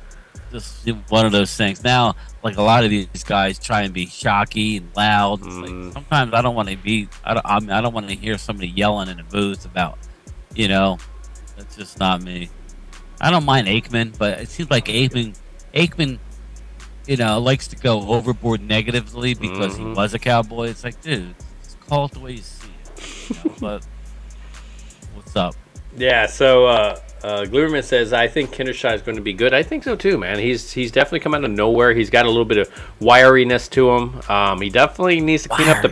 just one of those things. Now, like a lot of these guys try and be shocky and loud. It's like, sometimes I don't want to be. I don't want to hear somebody yelling in the booth about. That's just not me. I don't mind Aikman, but it seems like Aikman, likes to go overboard negatively because he was a Cowboy. It's like, dude, just call it the way you see it. But what's up? Yeah, so Gluerman says, I think Kindershot is going to be good. I think so too, man. He's definitely come out of nowhere. He's got a little bit of wiriness to him. He definitely needs to clean up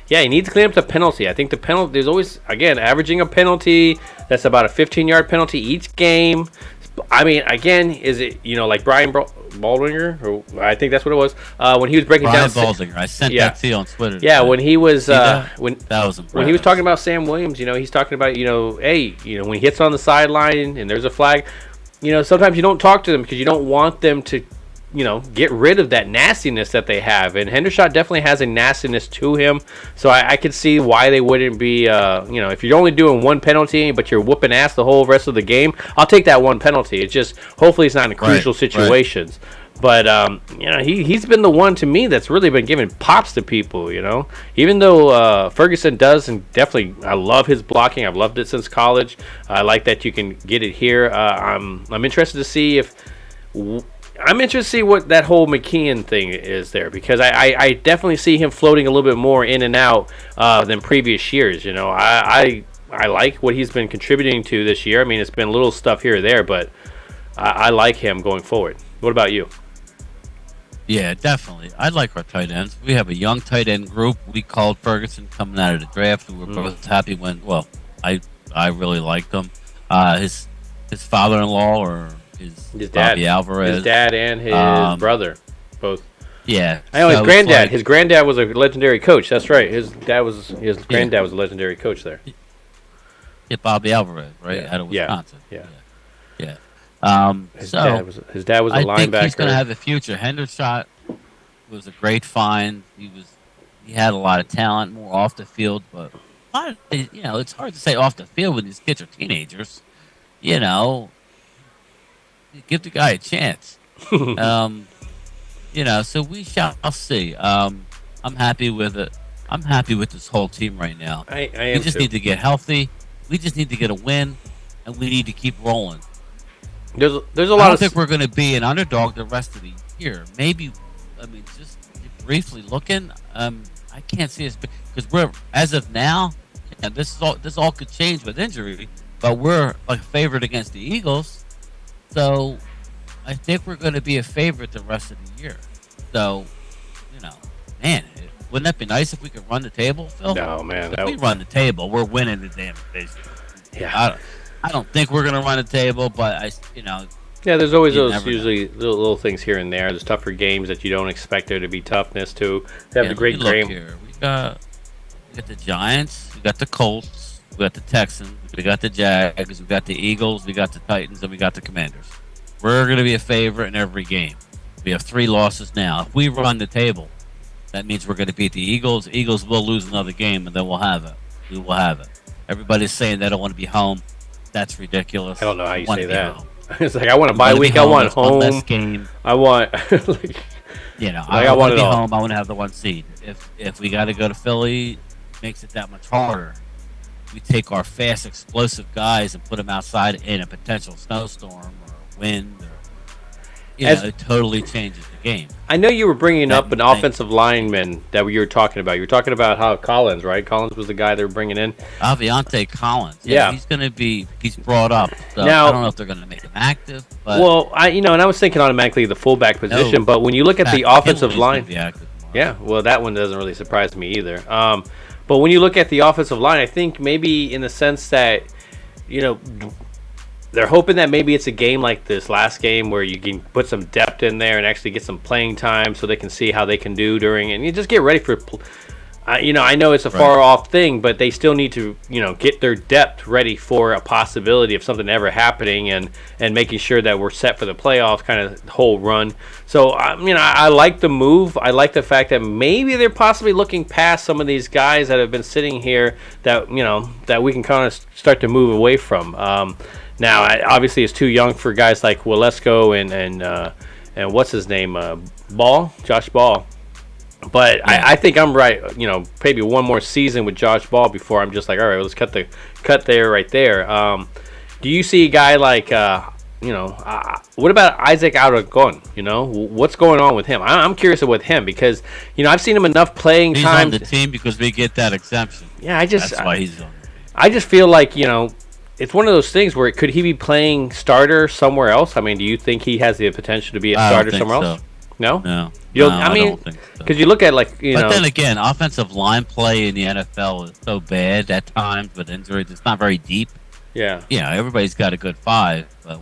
he needs to clean up the penalty. I think the penalty, there's always, again, averaging a penalty. That's about a 15-yard penalty each game. I mean, again, is it, like Brian Baldinger? Or I think that's what it was. When he was breaking down. Brian Baldinger. I sent that to you on Twitter. Yeah, when he was when he was talking about Sam Williams, he's talking about, hey, when he hits on the sideline and there's a flag, sometimes you don't talk to them because you don't want them to, get rid of that nastiness that they have. And Hendershot definitely has a nastiness to him. So I could see why they wouldn't be, if you're only doing one penalty, but you're whooping ass the whole rest of the game, I'll take that one penalty. It's just, hopefully it's not in crucial situations. Right. But, he's been the one to me that's really been giving pops to people, Even though Ferguson does, and definitely I love his blocking. I've loved it since college. I like that you can get it here. I'm interested to see what that whole McKeon thing is there, because I definitely see him floating a little bit more in and out than previous years. I like what he's been contributing to this year. I mean, it's been little stuff here or there, but I like him going forward. What about you? Yeah, definitely. I like our tight ends. We have a young tight end group. We called Ferguson coming out of the draft. We were both happy when. Well, I really liked him. His father-in-law or his dad, Bobby Alvarez. His dad and his brother, both. Yeah. I know his granddad. His granddad was a legendary coach. That's right. His granddad was a legendary coach there. Yeah, Bobby Alvarez, right? Out of Wisconsin. Yeah. His dad was a linebacker. I think he's going to have a future. Hendershot was a great find. He had a lot of talent, more off the field, but it's hard to say off the field when these kids are teenagers. Give the guy a chance. So we shall see. I'm happy with it. I'm happy with this whole team right now. I am. We just need to get healthy. We just need to get a win, and we need to keep rolling. There's a lot. I don't think we're going to be an underdog the rest of the year. Maybe, just briefly looking, I can't see us because we're as of now. And this all could change with injury, but we're like favored against the Eagles. So I think we're going to be a favorite the rest of the year. So, man, wouldn't that be nice if we could run the table, Phil? No, man. If we run the table, we're winning the damn division. Yeah. I don't think we're going to run the table, but Yeah, there's always those usually little things here and there. There's tougher games that you don't expect there to be toughness to. They have the great game. We got the Giants, we got the Colts, we got the Texans, we got the Jags, we got the Eagles, we got the Titans, and we got the Commanders. We're going to be a favorite in every game. We have 3 losses now. If we run the table, that means we're going to beat the Eagles. Eagles will lose another game, and then we'll have it. We will have it. Everybody's saying they don't want to be home. That's ridiculous. I don't know how you say that. It's like I want a bye wanna be week. I want It's one less home. game. I want like, I want want to it be all. home. I want to have the 1 seed. If we got to go to Philly, makes it that much harder. We take our fast, explosive guys and put them outside in a potential snowstorm or wind. It totally changes the game. I know you were bringing up an That- offensive lineman that you were talking about. You were talking about how Collins, right? Collins was the guy they were bringing in. Aviante Collins. Yeah. He's brought up. So Now- I don't know if they're going to make him active. But Well, and I was thinking automatically the fullback position, but when you look at the offensive line, be active tomorrow. yeah, well, that one doesn't really surprise me either. But when you look at the offensive line, I think maybe in the sense that, they're hoping that maybe it's a game like this last game where you can put some depth in there and actually get some playing time so they can see how they can do during, and you just get ready for. I know it's a far off thing, but they still need to, get their depth ready for a possibility of something ever happening and making sure that we're set for the playoffs kind of whole run. So, I like the move. I like the fact that maybe they're possibly looking past some of these guys that have been sitting here that, that we can kind of start to move away from. Now, obviously, it's too young for guys like Walesko and what's his name, Josh Ball. But yeah. I think I'm right. Maybe one more season with Josh Ball before I'm just like, all right, let's cut there right there. Do you see a guy like what about Isaac Otagon? What's going on with him? I'm curious with him because I've seen him enough playing He's time. He's on the team because we get that exemption. Yeah, that's why he's on. I just feel like it's one of those things where could he be playing starter somewhere else? I mean, do you think he has the potential to be a starter somewhere else? No? No. I don't think so. Because you look at But then again, offensive line play in the NFL is so bad at times with injuries. It's not very deep. Yeah. Everybody's got a good 5, but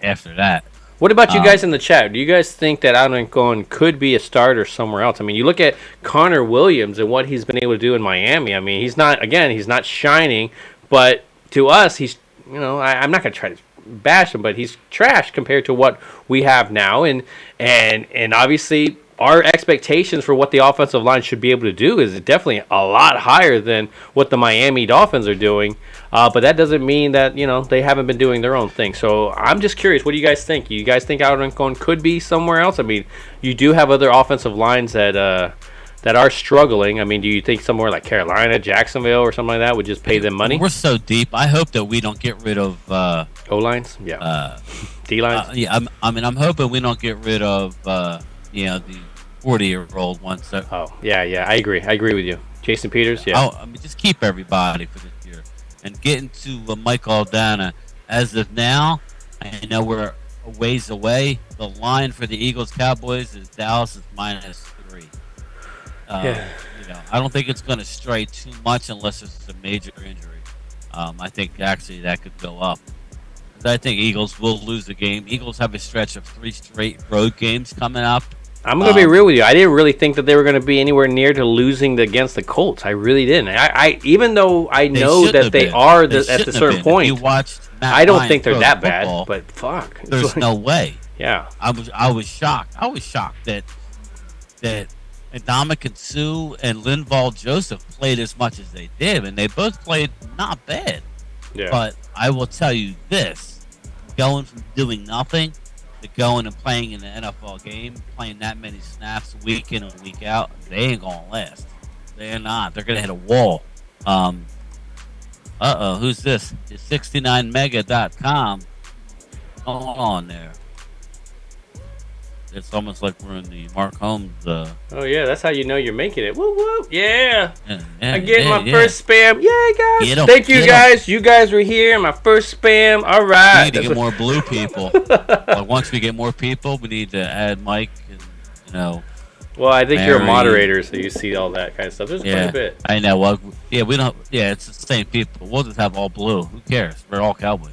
after that. What about you guys in the chat? Do you guys think that Otagon could be a starter somewhere else? I mean, you look at Connor Williams and what he's been able to do in Miami. I mean, he's not shining, but to us, he's, I'm not going to try to bash him, but he's trash compared to what we have now, and obviously our expectations for what the offensive line should be able to do is definitely a lot higher than what the Miami Dolphins are doing, but that doesn't mean that they haven't been doing their own thing. So I'm just curious, what do you guys think? You guys think Otagon could be somewhere else? I mean, you do have other offensive lines that are struggling. I mean, do you think somewhere like Carolina, Jacksonville, or something like that would just pay them money? We're so deep. I hope that we don't get rid of O-lines, yeah, D-lines. I'm hoping we don't get rid of the 40-year-old ones. Yeah, I agree with you. Jason Peters, yeah. Just keep everybody for this year and get into Mike Aldana. As of now, I know we're a ways away. The line for the Eagles Cowboys is Dallas is -3. I don't think it's going to stray too much unless it's a major injury. I think actually that could go up. I think Eagles will lose the game. Eagles have a stretch of 3 straight road games coming up. I'm going to be real with you. I didn't really think that they were going to be anywhere near to losing against the Colts. I really didn't. I even though I know that they are at a certain point. You watched I don't think they're that bad, but fuck. There's no way. Yeah. I was shocked. I was shocked that Ndamukong Suh and Linval Joseph played as much as they did, and they both played not bad. Yeah. But I will tell you this, going from doing nothing to going and playing in an NFL game, playing that many snaps week in and week out, they ain't going to last. They're not. They're going to hit a wall. Who's this? It's 69mega.com. What's going on there? It's almost like we're in the Mark Holmes. Oh yeah, that's how you know you're making it. Woo woo, yeah. I get my yeah. first spam. Yeah, guys. Thank you guys. You guys were here. My first spam. All right. We need to get more blue people. Like once we get more people, we need to add Mike and Well, I think Mary. you're a moderator, so you see all that kind of stuff. There's quite a bit. I know. Well, yeah, we don't. Yeah, it's the same people. We'll just have all blue. Who cares? We're all Cowboys.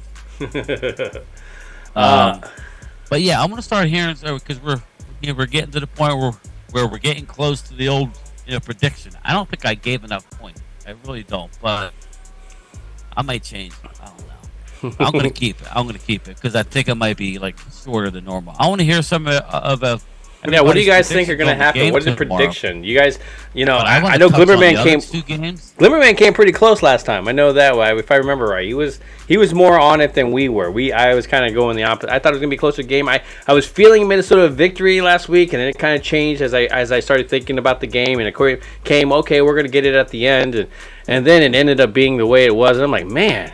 But yeah, I'm gonna start hearing because we're getting to the point where we're getting close to the old prediction. I don't think I gave enough points. I really don't, but I might change it. I don't know. I'm gonna keep it. I'm gonna keep it because I think it might be like shorter than normal. I want to hear some of Yeah, what do you guys think are predictions going to on the happen? game What is the tomorrow. prediction? You guys, But I want know to touch on the Glimmerman other came. two games. Glimmerman came pretty close last time. I know that way, if I remember right. He was more on it than we were. I was kind of going the opposite. I thought it was going to be a closer game. I was feeling Minnesota victory last week, and then it kind of changed as I started thinking about the game, and it came, okay, we're going to get it at the end, and then it ended up being the way it was. And I'm like, man,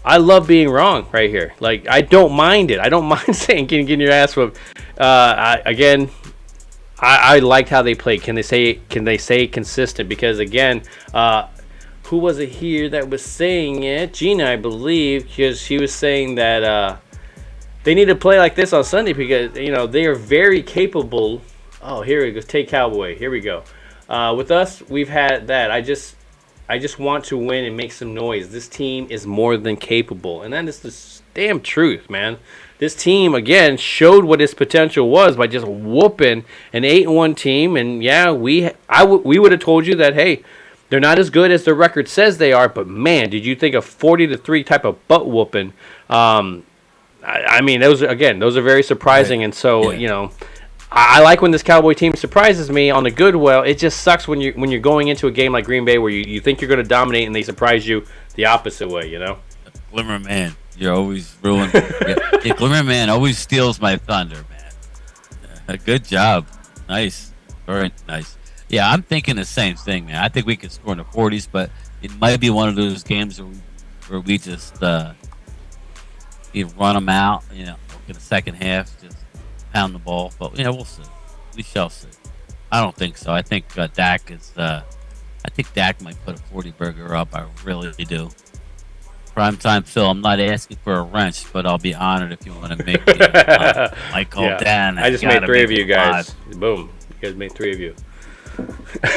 I love being wrong right here. Like, I don't mind it. I don't mind saying getting your ass whooped. I liked how they played. Can they say consistent? Because again, who was it here that was saying it? Gina, I believe, because she was saying that they need to play like this on Sunday because they are very capable. Oh, here we go. Take Cowboy. Here we go. With us, we've had that. I just want to win and make some noise. This team is more than capable, and that is the damn truth, man. This team again showed what its potential was by just whooping an 8-1 team, and yeah, we would have told you that, hey, they're not as good as their record says they are, but man, did you think a 40-3 type of butt whooping? I mean, those are very surprising, right. And so I like when this Cowboy team surprises me on the good. Well, it just sucks when you're going into a game like Green Bay where you think you're going to dominate and they surprise you the opposite way. Glimmer Man, you're always ruined. Glimmer Man always steals my thunder, man. Good job, nice, very nice. Yeah, I'm thinking the same thing, man. I think we could score in the 40s, but it might be one of those games where we just run them out. In the second half, just pound the ball. But we'll see. We shall see. I don't think so. I think Dak is. I think Dak might put a 40 burger up. I really do. Primetime Phil, I'm not asking for a wrench, but I'll be honored if you want to make me Michael Dan. I just made 3 of you guys. Boom. You guys made 3 of you.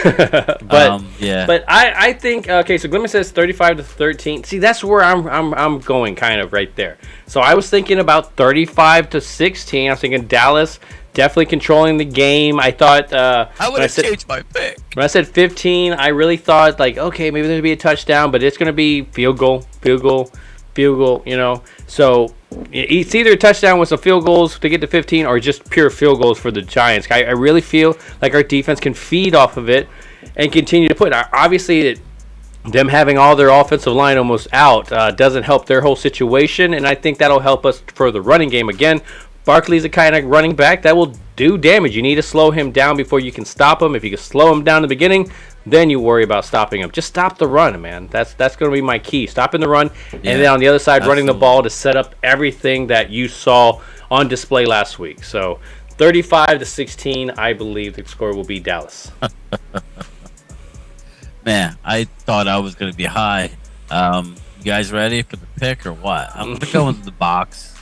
But I think okay. So Glimmer says 35-13. See, that's where I'm going kind of right there. So I was thinking about 35-16. I was thinking Dallas definitely controlling the game. I thought I would have changed my pick. When I said 15, I really thought like, okay, maybe there'll be a touchdown, but it's gonna be field goal. So it's either a touchdown with some field goals to get to 15 or just pure field goals for the Giants. I really feel like our defense can feed off of it and continue to put. Obviously, them having all their offensive line almost out doesn't help their whole situation, and I think that'll help us for the running game. Again, Barkley's a kind of running back that will do damage. You need to slow him down before you can stop him. If you can slow him down in the beginning, then you worry about stopping him. Just stop the run, man. That's going to be my key. Stopping the run, and then on the other side, running the ball to set up everything that you saw on display last week. So 35-16, I believe the score will be Dallas. Man, I thought I was going to be high. You guys ready for the pick or what? I'm going to go into the box.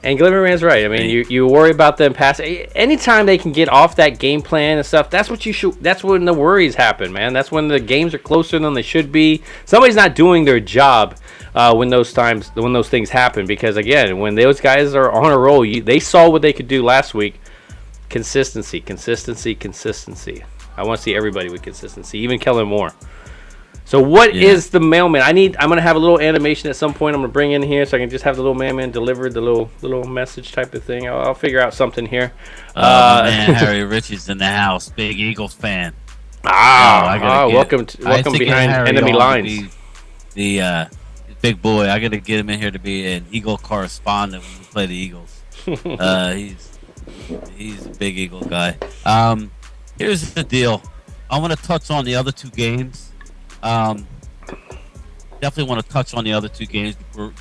And Glimmerman's right. I mean, you worry about them passing. Anytime they can get off that game plan and stuff, that's what you should. That's when the worries happen, man. That's when the games are closer than they should be. Somebody's not doing their job when those things happen. Because again, when those guys are on a roll, they saw what they could do last week. Consistency. I want to see everybody with consistency, even Kellen Moore. So what is the mailman? I'm going to have a little animation at some point I'm going to bring in here so I can just have the little mailman deliver the little message type of thing. I'll figure out something here. Man, Harry Ritchie's in the house. Big Eagles fan. Welcome behind enemy lines. The big boy. I got to get him in here to be an Eagle correspondent when we play the Eagles. He's a big Eagle guy. Here's the deal. I want to touch on the other 2 games. Definitely want to touch on the other 2 games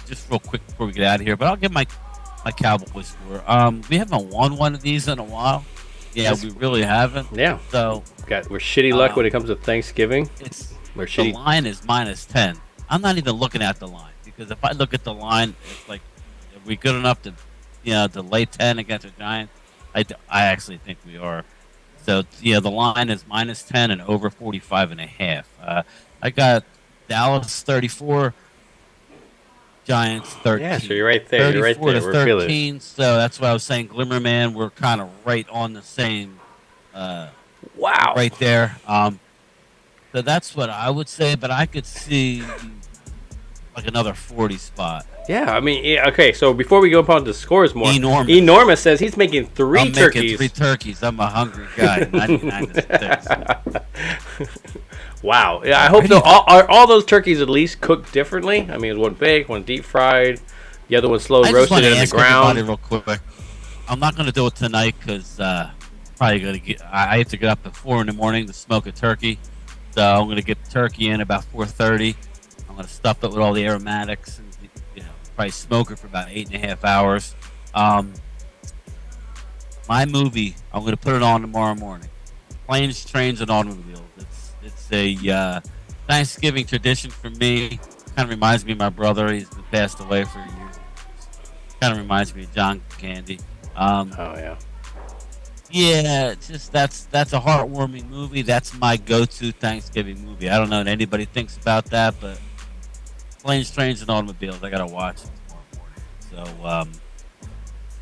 just real quick before we get out of here. But I'll give my Cowboys score. We haven't won one of these in a while. Yeah, we really haven't. Yeah. So we're shitty luck when it comes to Thanksgiving. The line is -10. I'm not even looking at the line because if I look at the line, it's like, are we good enough to lay 10 against the Giants? I actually think we are. So the line is -10 and over 45.5. I got Dallas 34, Giants 13. Yeah, so you're right there. You're right there. We're 13. So that's why I was saying, Glimmerman, we're kind of right on the same. Wow. Right there. So that's what I would say. But I could see like another 40 spot. Yeah, I mean, okay. So before we go upon the scores more, Enormous. Enormous says he's making three turkeys. Making 3 turkeys. I'm a hungry guy. 99 to 6. Wow. Yeah, I hope are all those turkeys at least cooked differently. I mean, one baked, one deep fried, the other one slow roasted in the ground. Real quick. I'm not going to do it tonight because probably going to get. I have to get up at 4 in the morning to smoke a turkey. So I'm going to get the turkey in about 4:30. I'm going to stuff it with all the aromatics and probably smoke it for about 8.5 hours. My movie, I'm going to put it on tomorrow morning. Planes, Trains, and Automobiles. It's a Thanksgiving tradition for me. Kind of reminds me of my brother. He's been passed away for years. Kind of reminds me of John Candy. Oh yeah. Yeah, it's just that's a heartwarming movie. That's my go-to Thanksgiving movie. I don't know if anybody thinks about that, but Planes, Trains, and Automobiles. I gotta watch it tomorrow morning. So,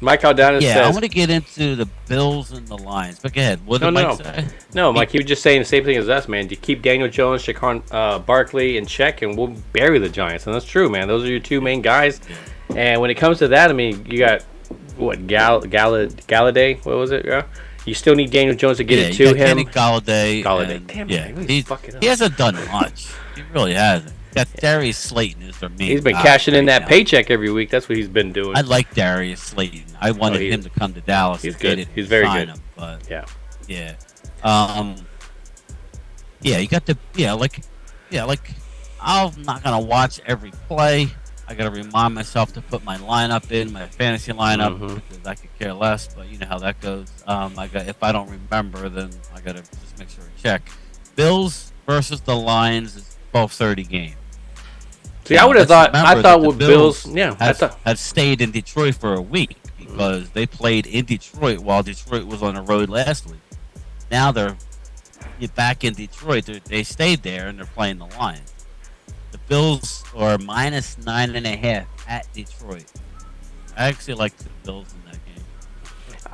Mike Aldanis says, I want to get into the Bills and the Lions. But go ahead. What did Mike say? No, Mike, he was just saying the same thing as us, man. You keep Daniel Jones, Saquon Barkley in check, and we'll bury the Giants. And that's true, man. Those are your two main guys. And when it comes to that, I mean, you got what Galladay? What was it? Yeah. You still need Daniel Jones to get it to him. Kenny Galladay. Damn, he hasn't done much. He really hasn't. That Darius Slayton is their main. He's been cashing in that paycheck every week. That's what he's been doing. I like Darius Slayton. I wanted him to come to Dallas. He's good. He's very good. Him, but yeah. You got the I'm not gonna watch every play. I gotta remind myself to put my lineup in, my fantasy lineup, because I could care less. But you know how that goes. If I don't remember, then I gotta just make sure I check. Bills versus the Lions is 12:30 game. See, I would have thought. I thought with Bills, have stayed in Detroit for a week because they played in Detroit while Detroit was on the road last week. Now they're back in Detroit. They stayed there and they're playing the Lions. The Bills are minus 9.5 at Detroit. I actually like the Bills in that game.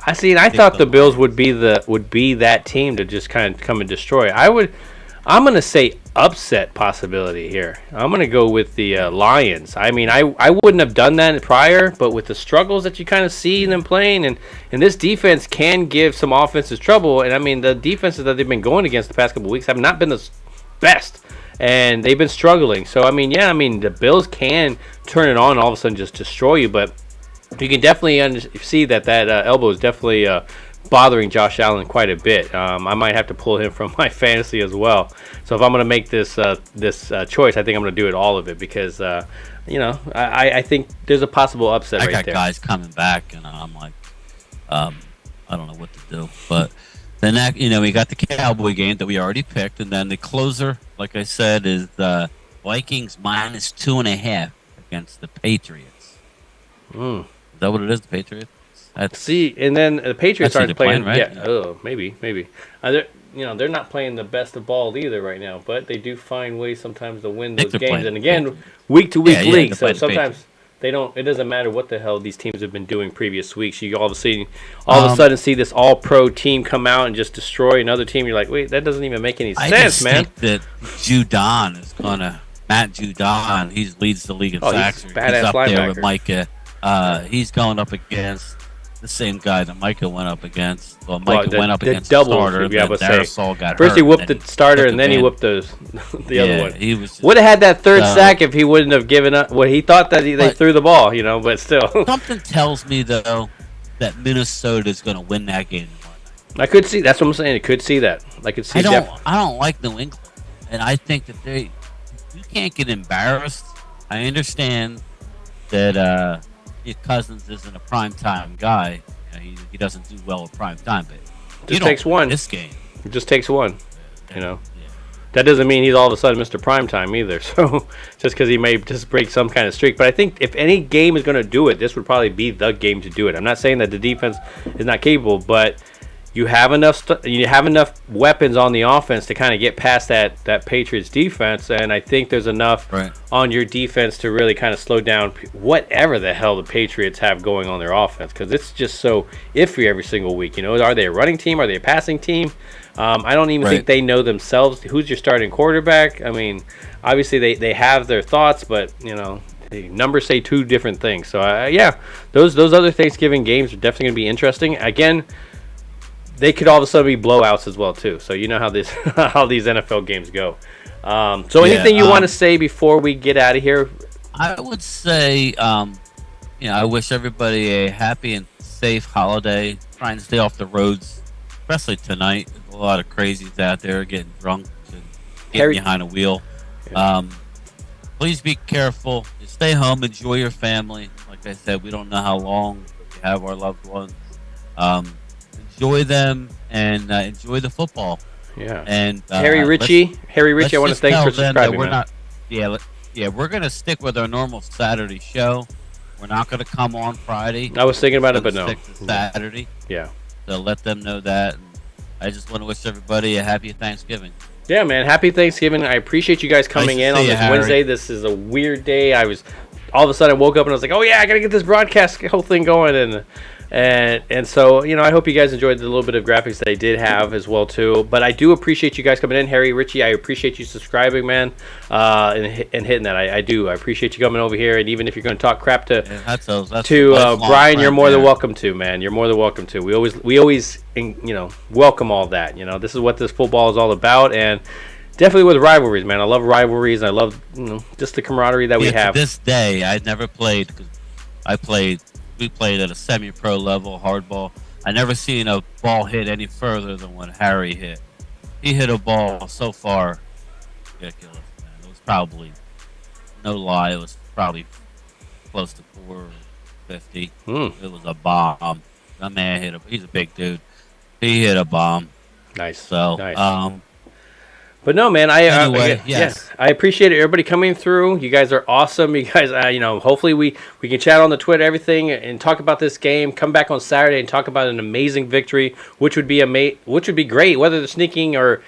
I see. And I thought the Bills would be that team to just kind of come and destroy. I'm going to say upset possibility here. I'm going to go with the Lions. I mean, I wouldn't have done that prior, but with the struggles that you kind of see them playing, and this defense can give some offenses trouble. And I mean, the defenses that they've been going against the past couple of weeks have not been the best, and they've been struggling. So, I mean, the Bills can turn it on and all of a sudden just destroy you, but you can definitely see that elbow is definitely bothering Josh Allen quite a bit. I might have to pull him from my fantasy as well. So if I'm going to make this choice, I think I'm going to do all of it because, I think there's a possible upset right there. I got guys coming back, and I'm like, I don't know what to do. But then, we got the Cowboy game that we already picked, and then the closer, like I said, is the Vikings minus 2.5 against the Patriots. Is that what it is, the Patriots? And then the Patriots aren't playing, right? Yeah. Oh, maybe. They're not playing the best of ball either right now, but they do find ways sometimes to win those games. And again, week to week league, so sometimes they don't. It doesn't matter what the hell these teams have been doing previous weeks. You all of a sudden see this all-pro team come out and just destroy another team. You're like, wait, that doesn't even make any sense, man. I think that Matt Judon, he leads the league in sacks. He's up there with Micah. He's going up against the same guy that Micah went up against. Well, Micah went up against the starter, and Darisaul got hurt. First he whooped the starter, and then he whooped the other one. He would have had that third sack if he wouldn't have given up. Well, he thought that they threw the ball, but still. Something tells me, though, that Minnesota is going to win that game tomorrow night. I could see. That's what I'm saying. I could see that. I could see. I don't like New England, and I think that you can't get embarrassed. I understand that Cousins isn't a primetime guy. He doesn't do well at primetime, but it just takes one. This game. It just takes one. That doesn't mean he's all of a sudden Mr. Primetime either. So just because he may just break some kind of streak, but I think if any game is going to do it, this would probably be the game to do it. I'm not saying that the defense is not capable, but you have enough weapons on the offense to kind of get past that Patriots defense, and I think there's enough on your defense to really kind of slow down whatever the hell the Patriots have going on their offense, because it's just so iffy every single week. Are they a running team? Are they a passing team? I don't even think they know themselves who's your starting quarterback. I mean, obviously they have their thoughts, but the numbers say two different things. So those other Thanksgiving games are definitely going to be interesting. Again, they could all of a sudden be blowouts as well too. So you know how these NFL games go. So anything you want to say before we get out of here? I would say, I wish everybody a happy and safe holiday. Try and stay off the roads, especially tonight. There's a lot of crazies out there getting drunk and getting behind a wheel. Please be careful. Just stay home. Enjoy your family. Like I said, we don't know how long we have our loved ones. Enjoy them and enjoy the football. Yeah. And Harry Ritchie, I want to thank for subscribing. We're gonna stick with our normal Saturday show. We're not gonna come on Friday. I was thinking about it, but no. Stick to Saturday. Yeah. So let them know that. And I just want to wish everybody a happy Thanksgiving. Yeah, man. Happy Thanksgiving. I appreciate you guys coming in on this Wednesday. This is a weird day. All of a sudden I woke up and I was like, oh yeah, I gotta get this broadcast whole thing going, and so I hope you guys enjoyed the little bit of graphics that I did have as well too. But I do appreciate you guys coming in, Harry, Richie. I appreciate you subscribing, man, and hitting that. I do. I appreciate you coming over here, and even if you're going to talk crap to Bryan, you're more than welcome to, man. You're more than welcome to. We always welcome all that. This is what this football is all about, and definitely with rivalries, man. I love rivalries. I love just the camaraderie that we have. To this day, I never played because we played at a semi-pro level, hardball. I never seen a ball hit any further than what Harry hit. He hit a ball so far ridiculous, man. It was probably, no lie, it was probably close to 450. It was a bomb. That man he's a big dude. He hit a bomb. Nice. So, nice. But no, man, I appreciate it. Everybody coming through. You guys are awesome. You guys, hopefully we can chat on the Twitter, everything, and talk about this game. Come back on Saturday and talk about an amazing victory, which would be great. Whether they're sneaking or,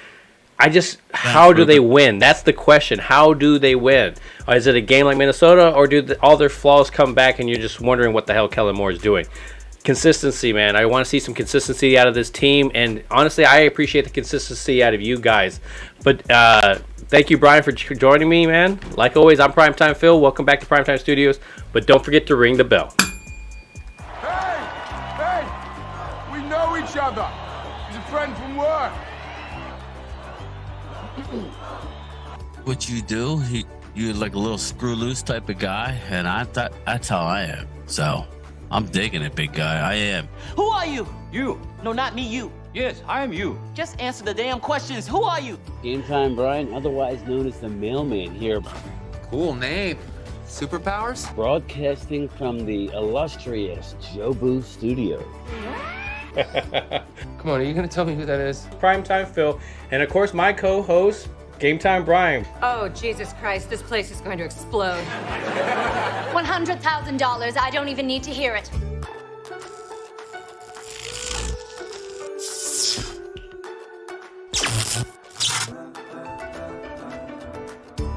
how do they win? That's the question. How do they win? Is it a game like Minnesota, or do all their flaws come back and you're just wondering what the hell Kellen Moore is doing? Consistency, man. I want to see some consistency out of this team, and honestly, I appreciate the consistency out of you guys. But thank you, Bryan, for joining me, man. Like always, I'm Primetime Phil. Welcome back to Primetime Studios, but don't forget to ring the bell. Hey, we know each other. He's a friend from work. What you do? You're like a little screw loose type of guy, and that's how I am. So. I'm digging it, big guy. I am. Who are you? You. No, not me, you. Yes, I am you. Just answer the damn questions. Who are you? GameTime Bryan, otherwise known as the mailman here. Cool name. Superpowers? Broadcasting from the illustrious Jobu Studios. Come on, are you going to tell me who that is? Primetime Phil. And of course, my co-host, GameTime Bryan. Oh, Jesus Christ, this place is going to explode. $100,000, I don't even need to hear it.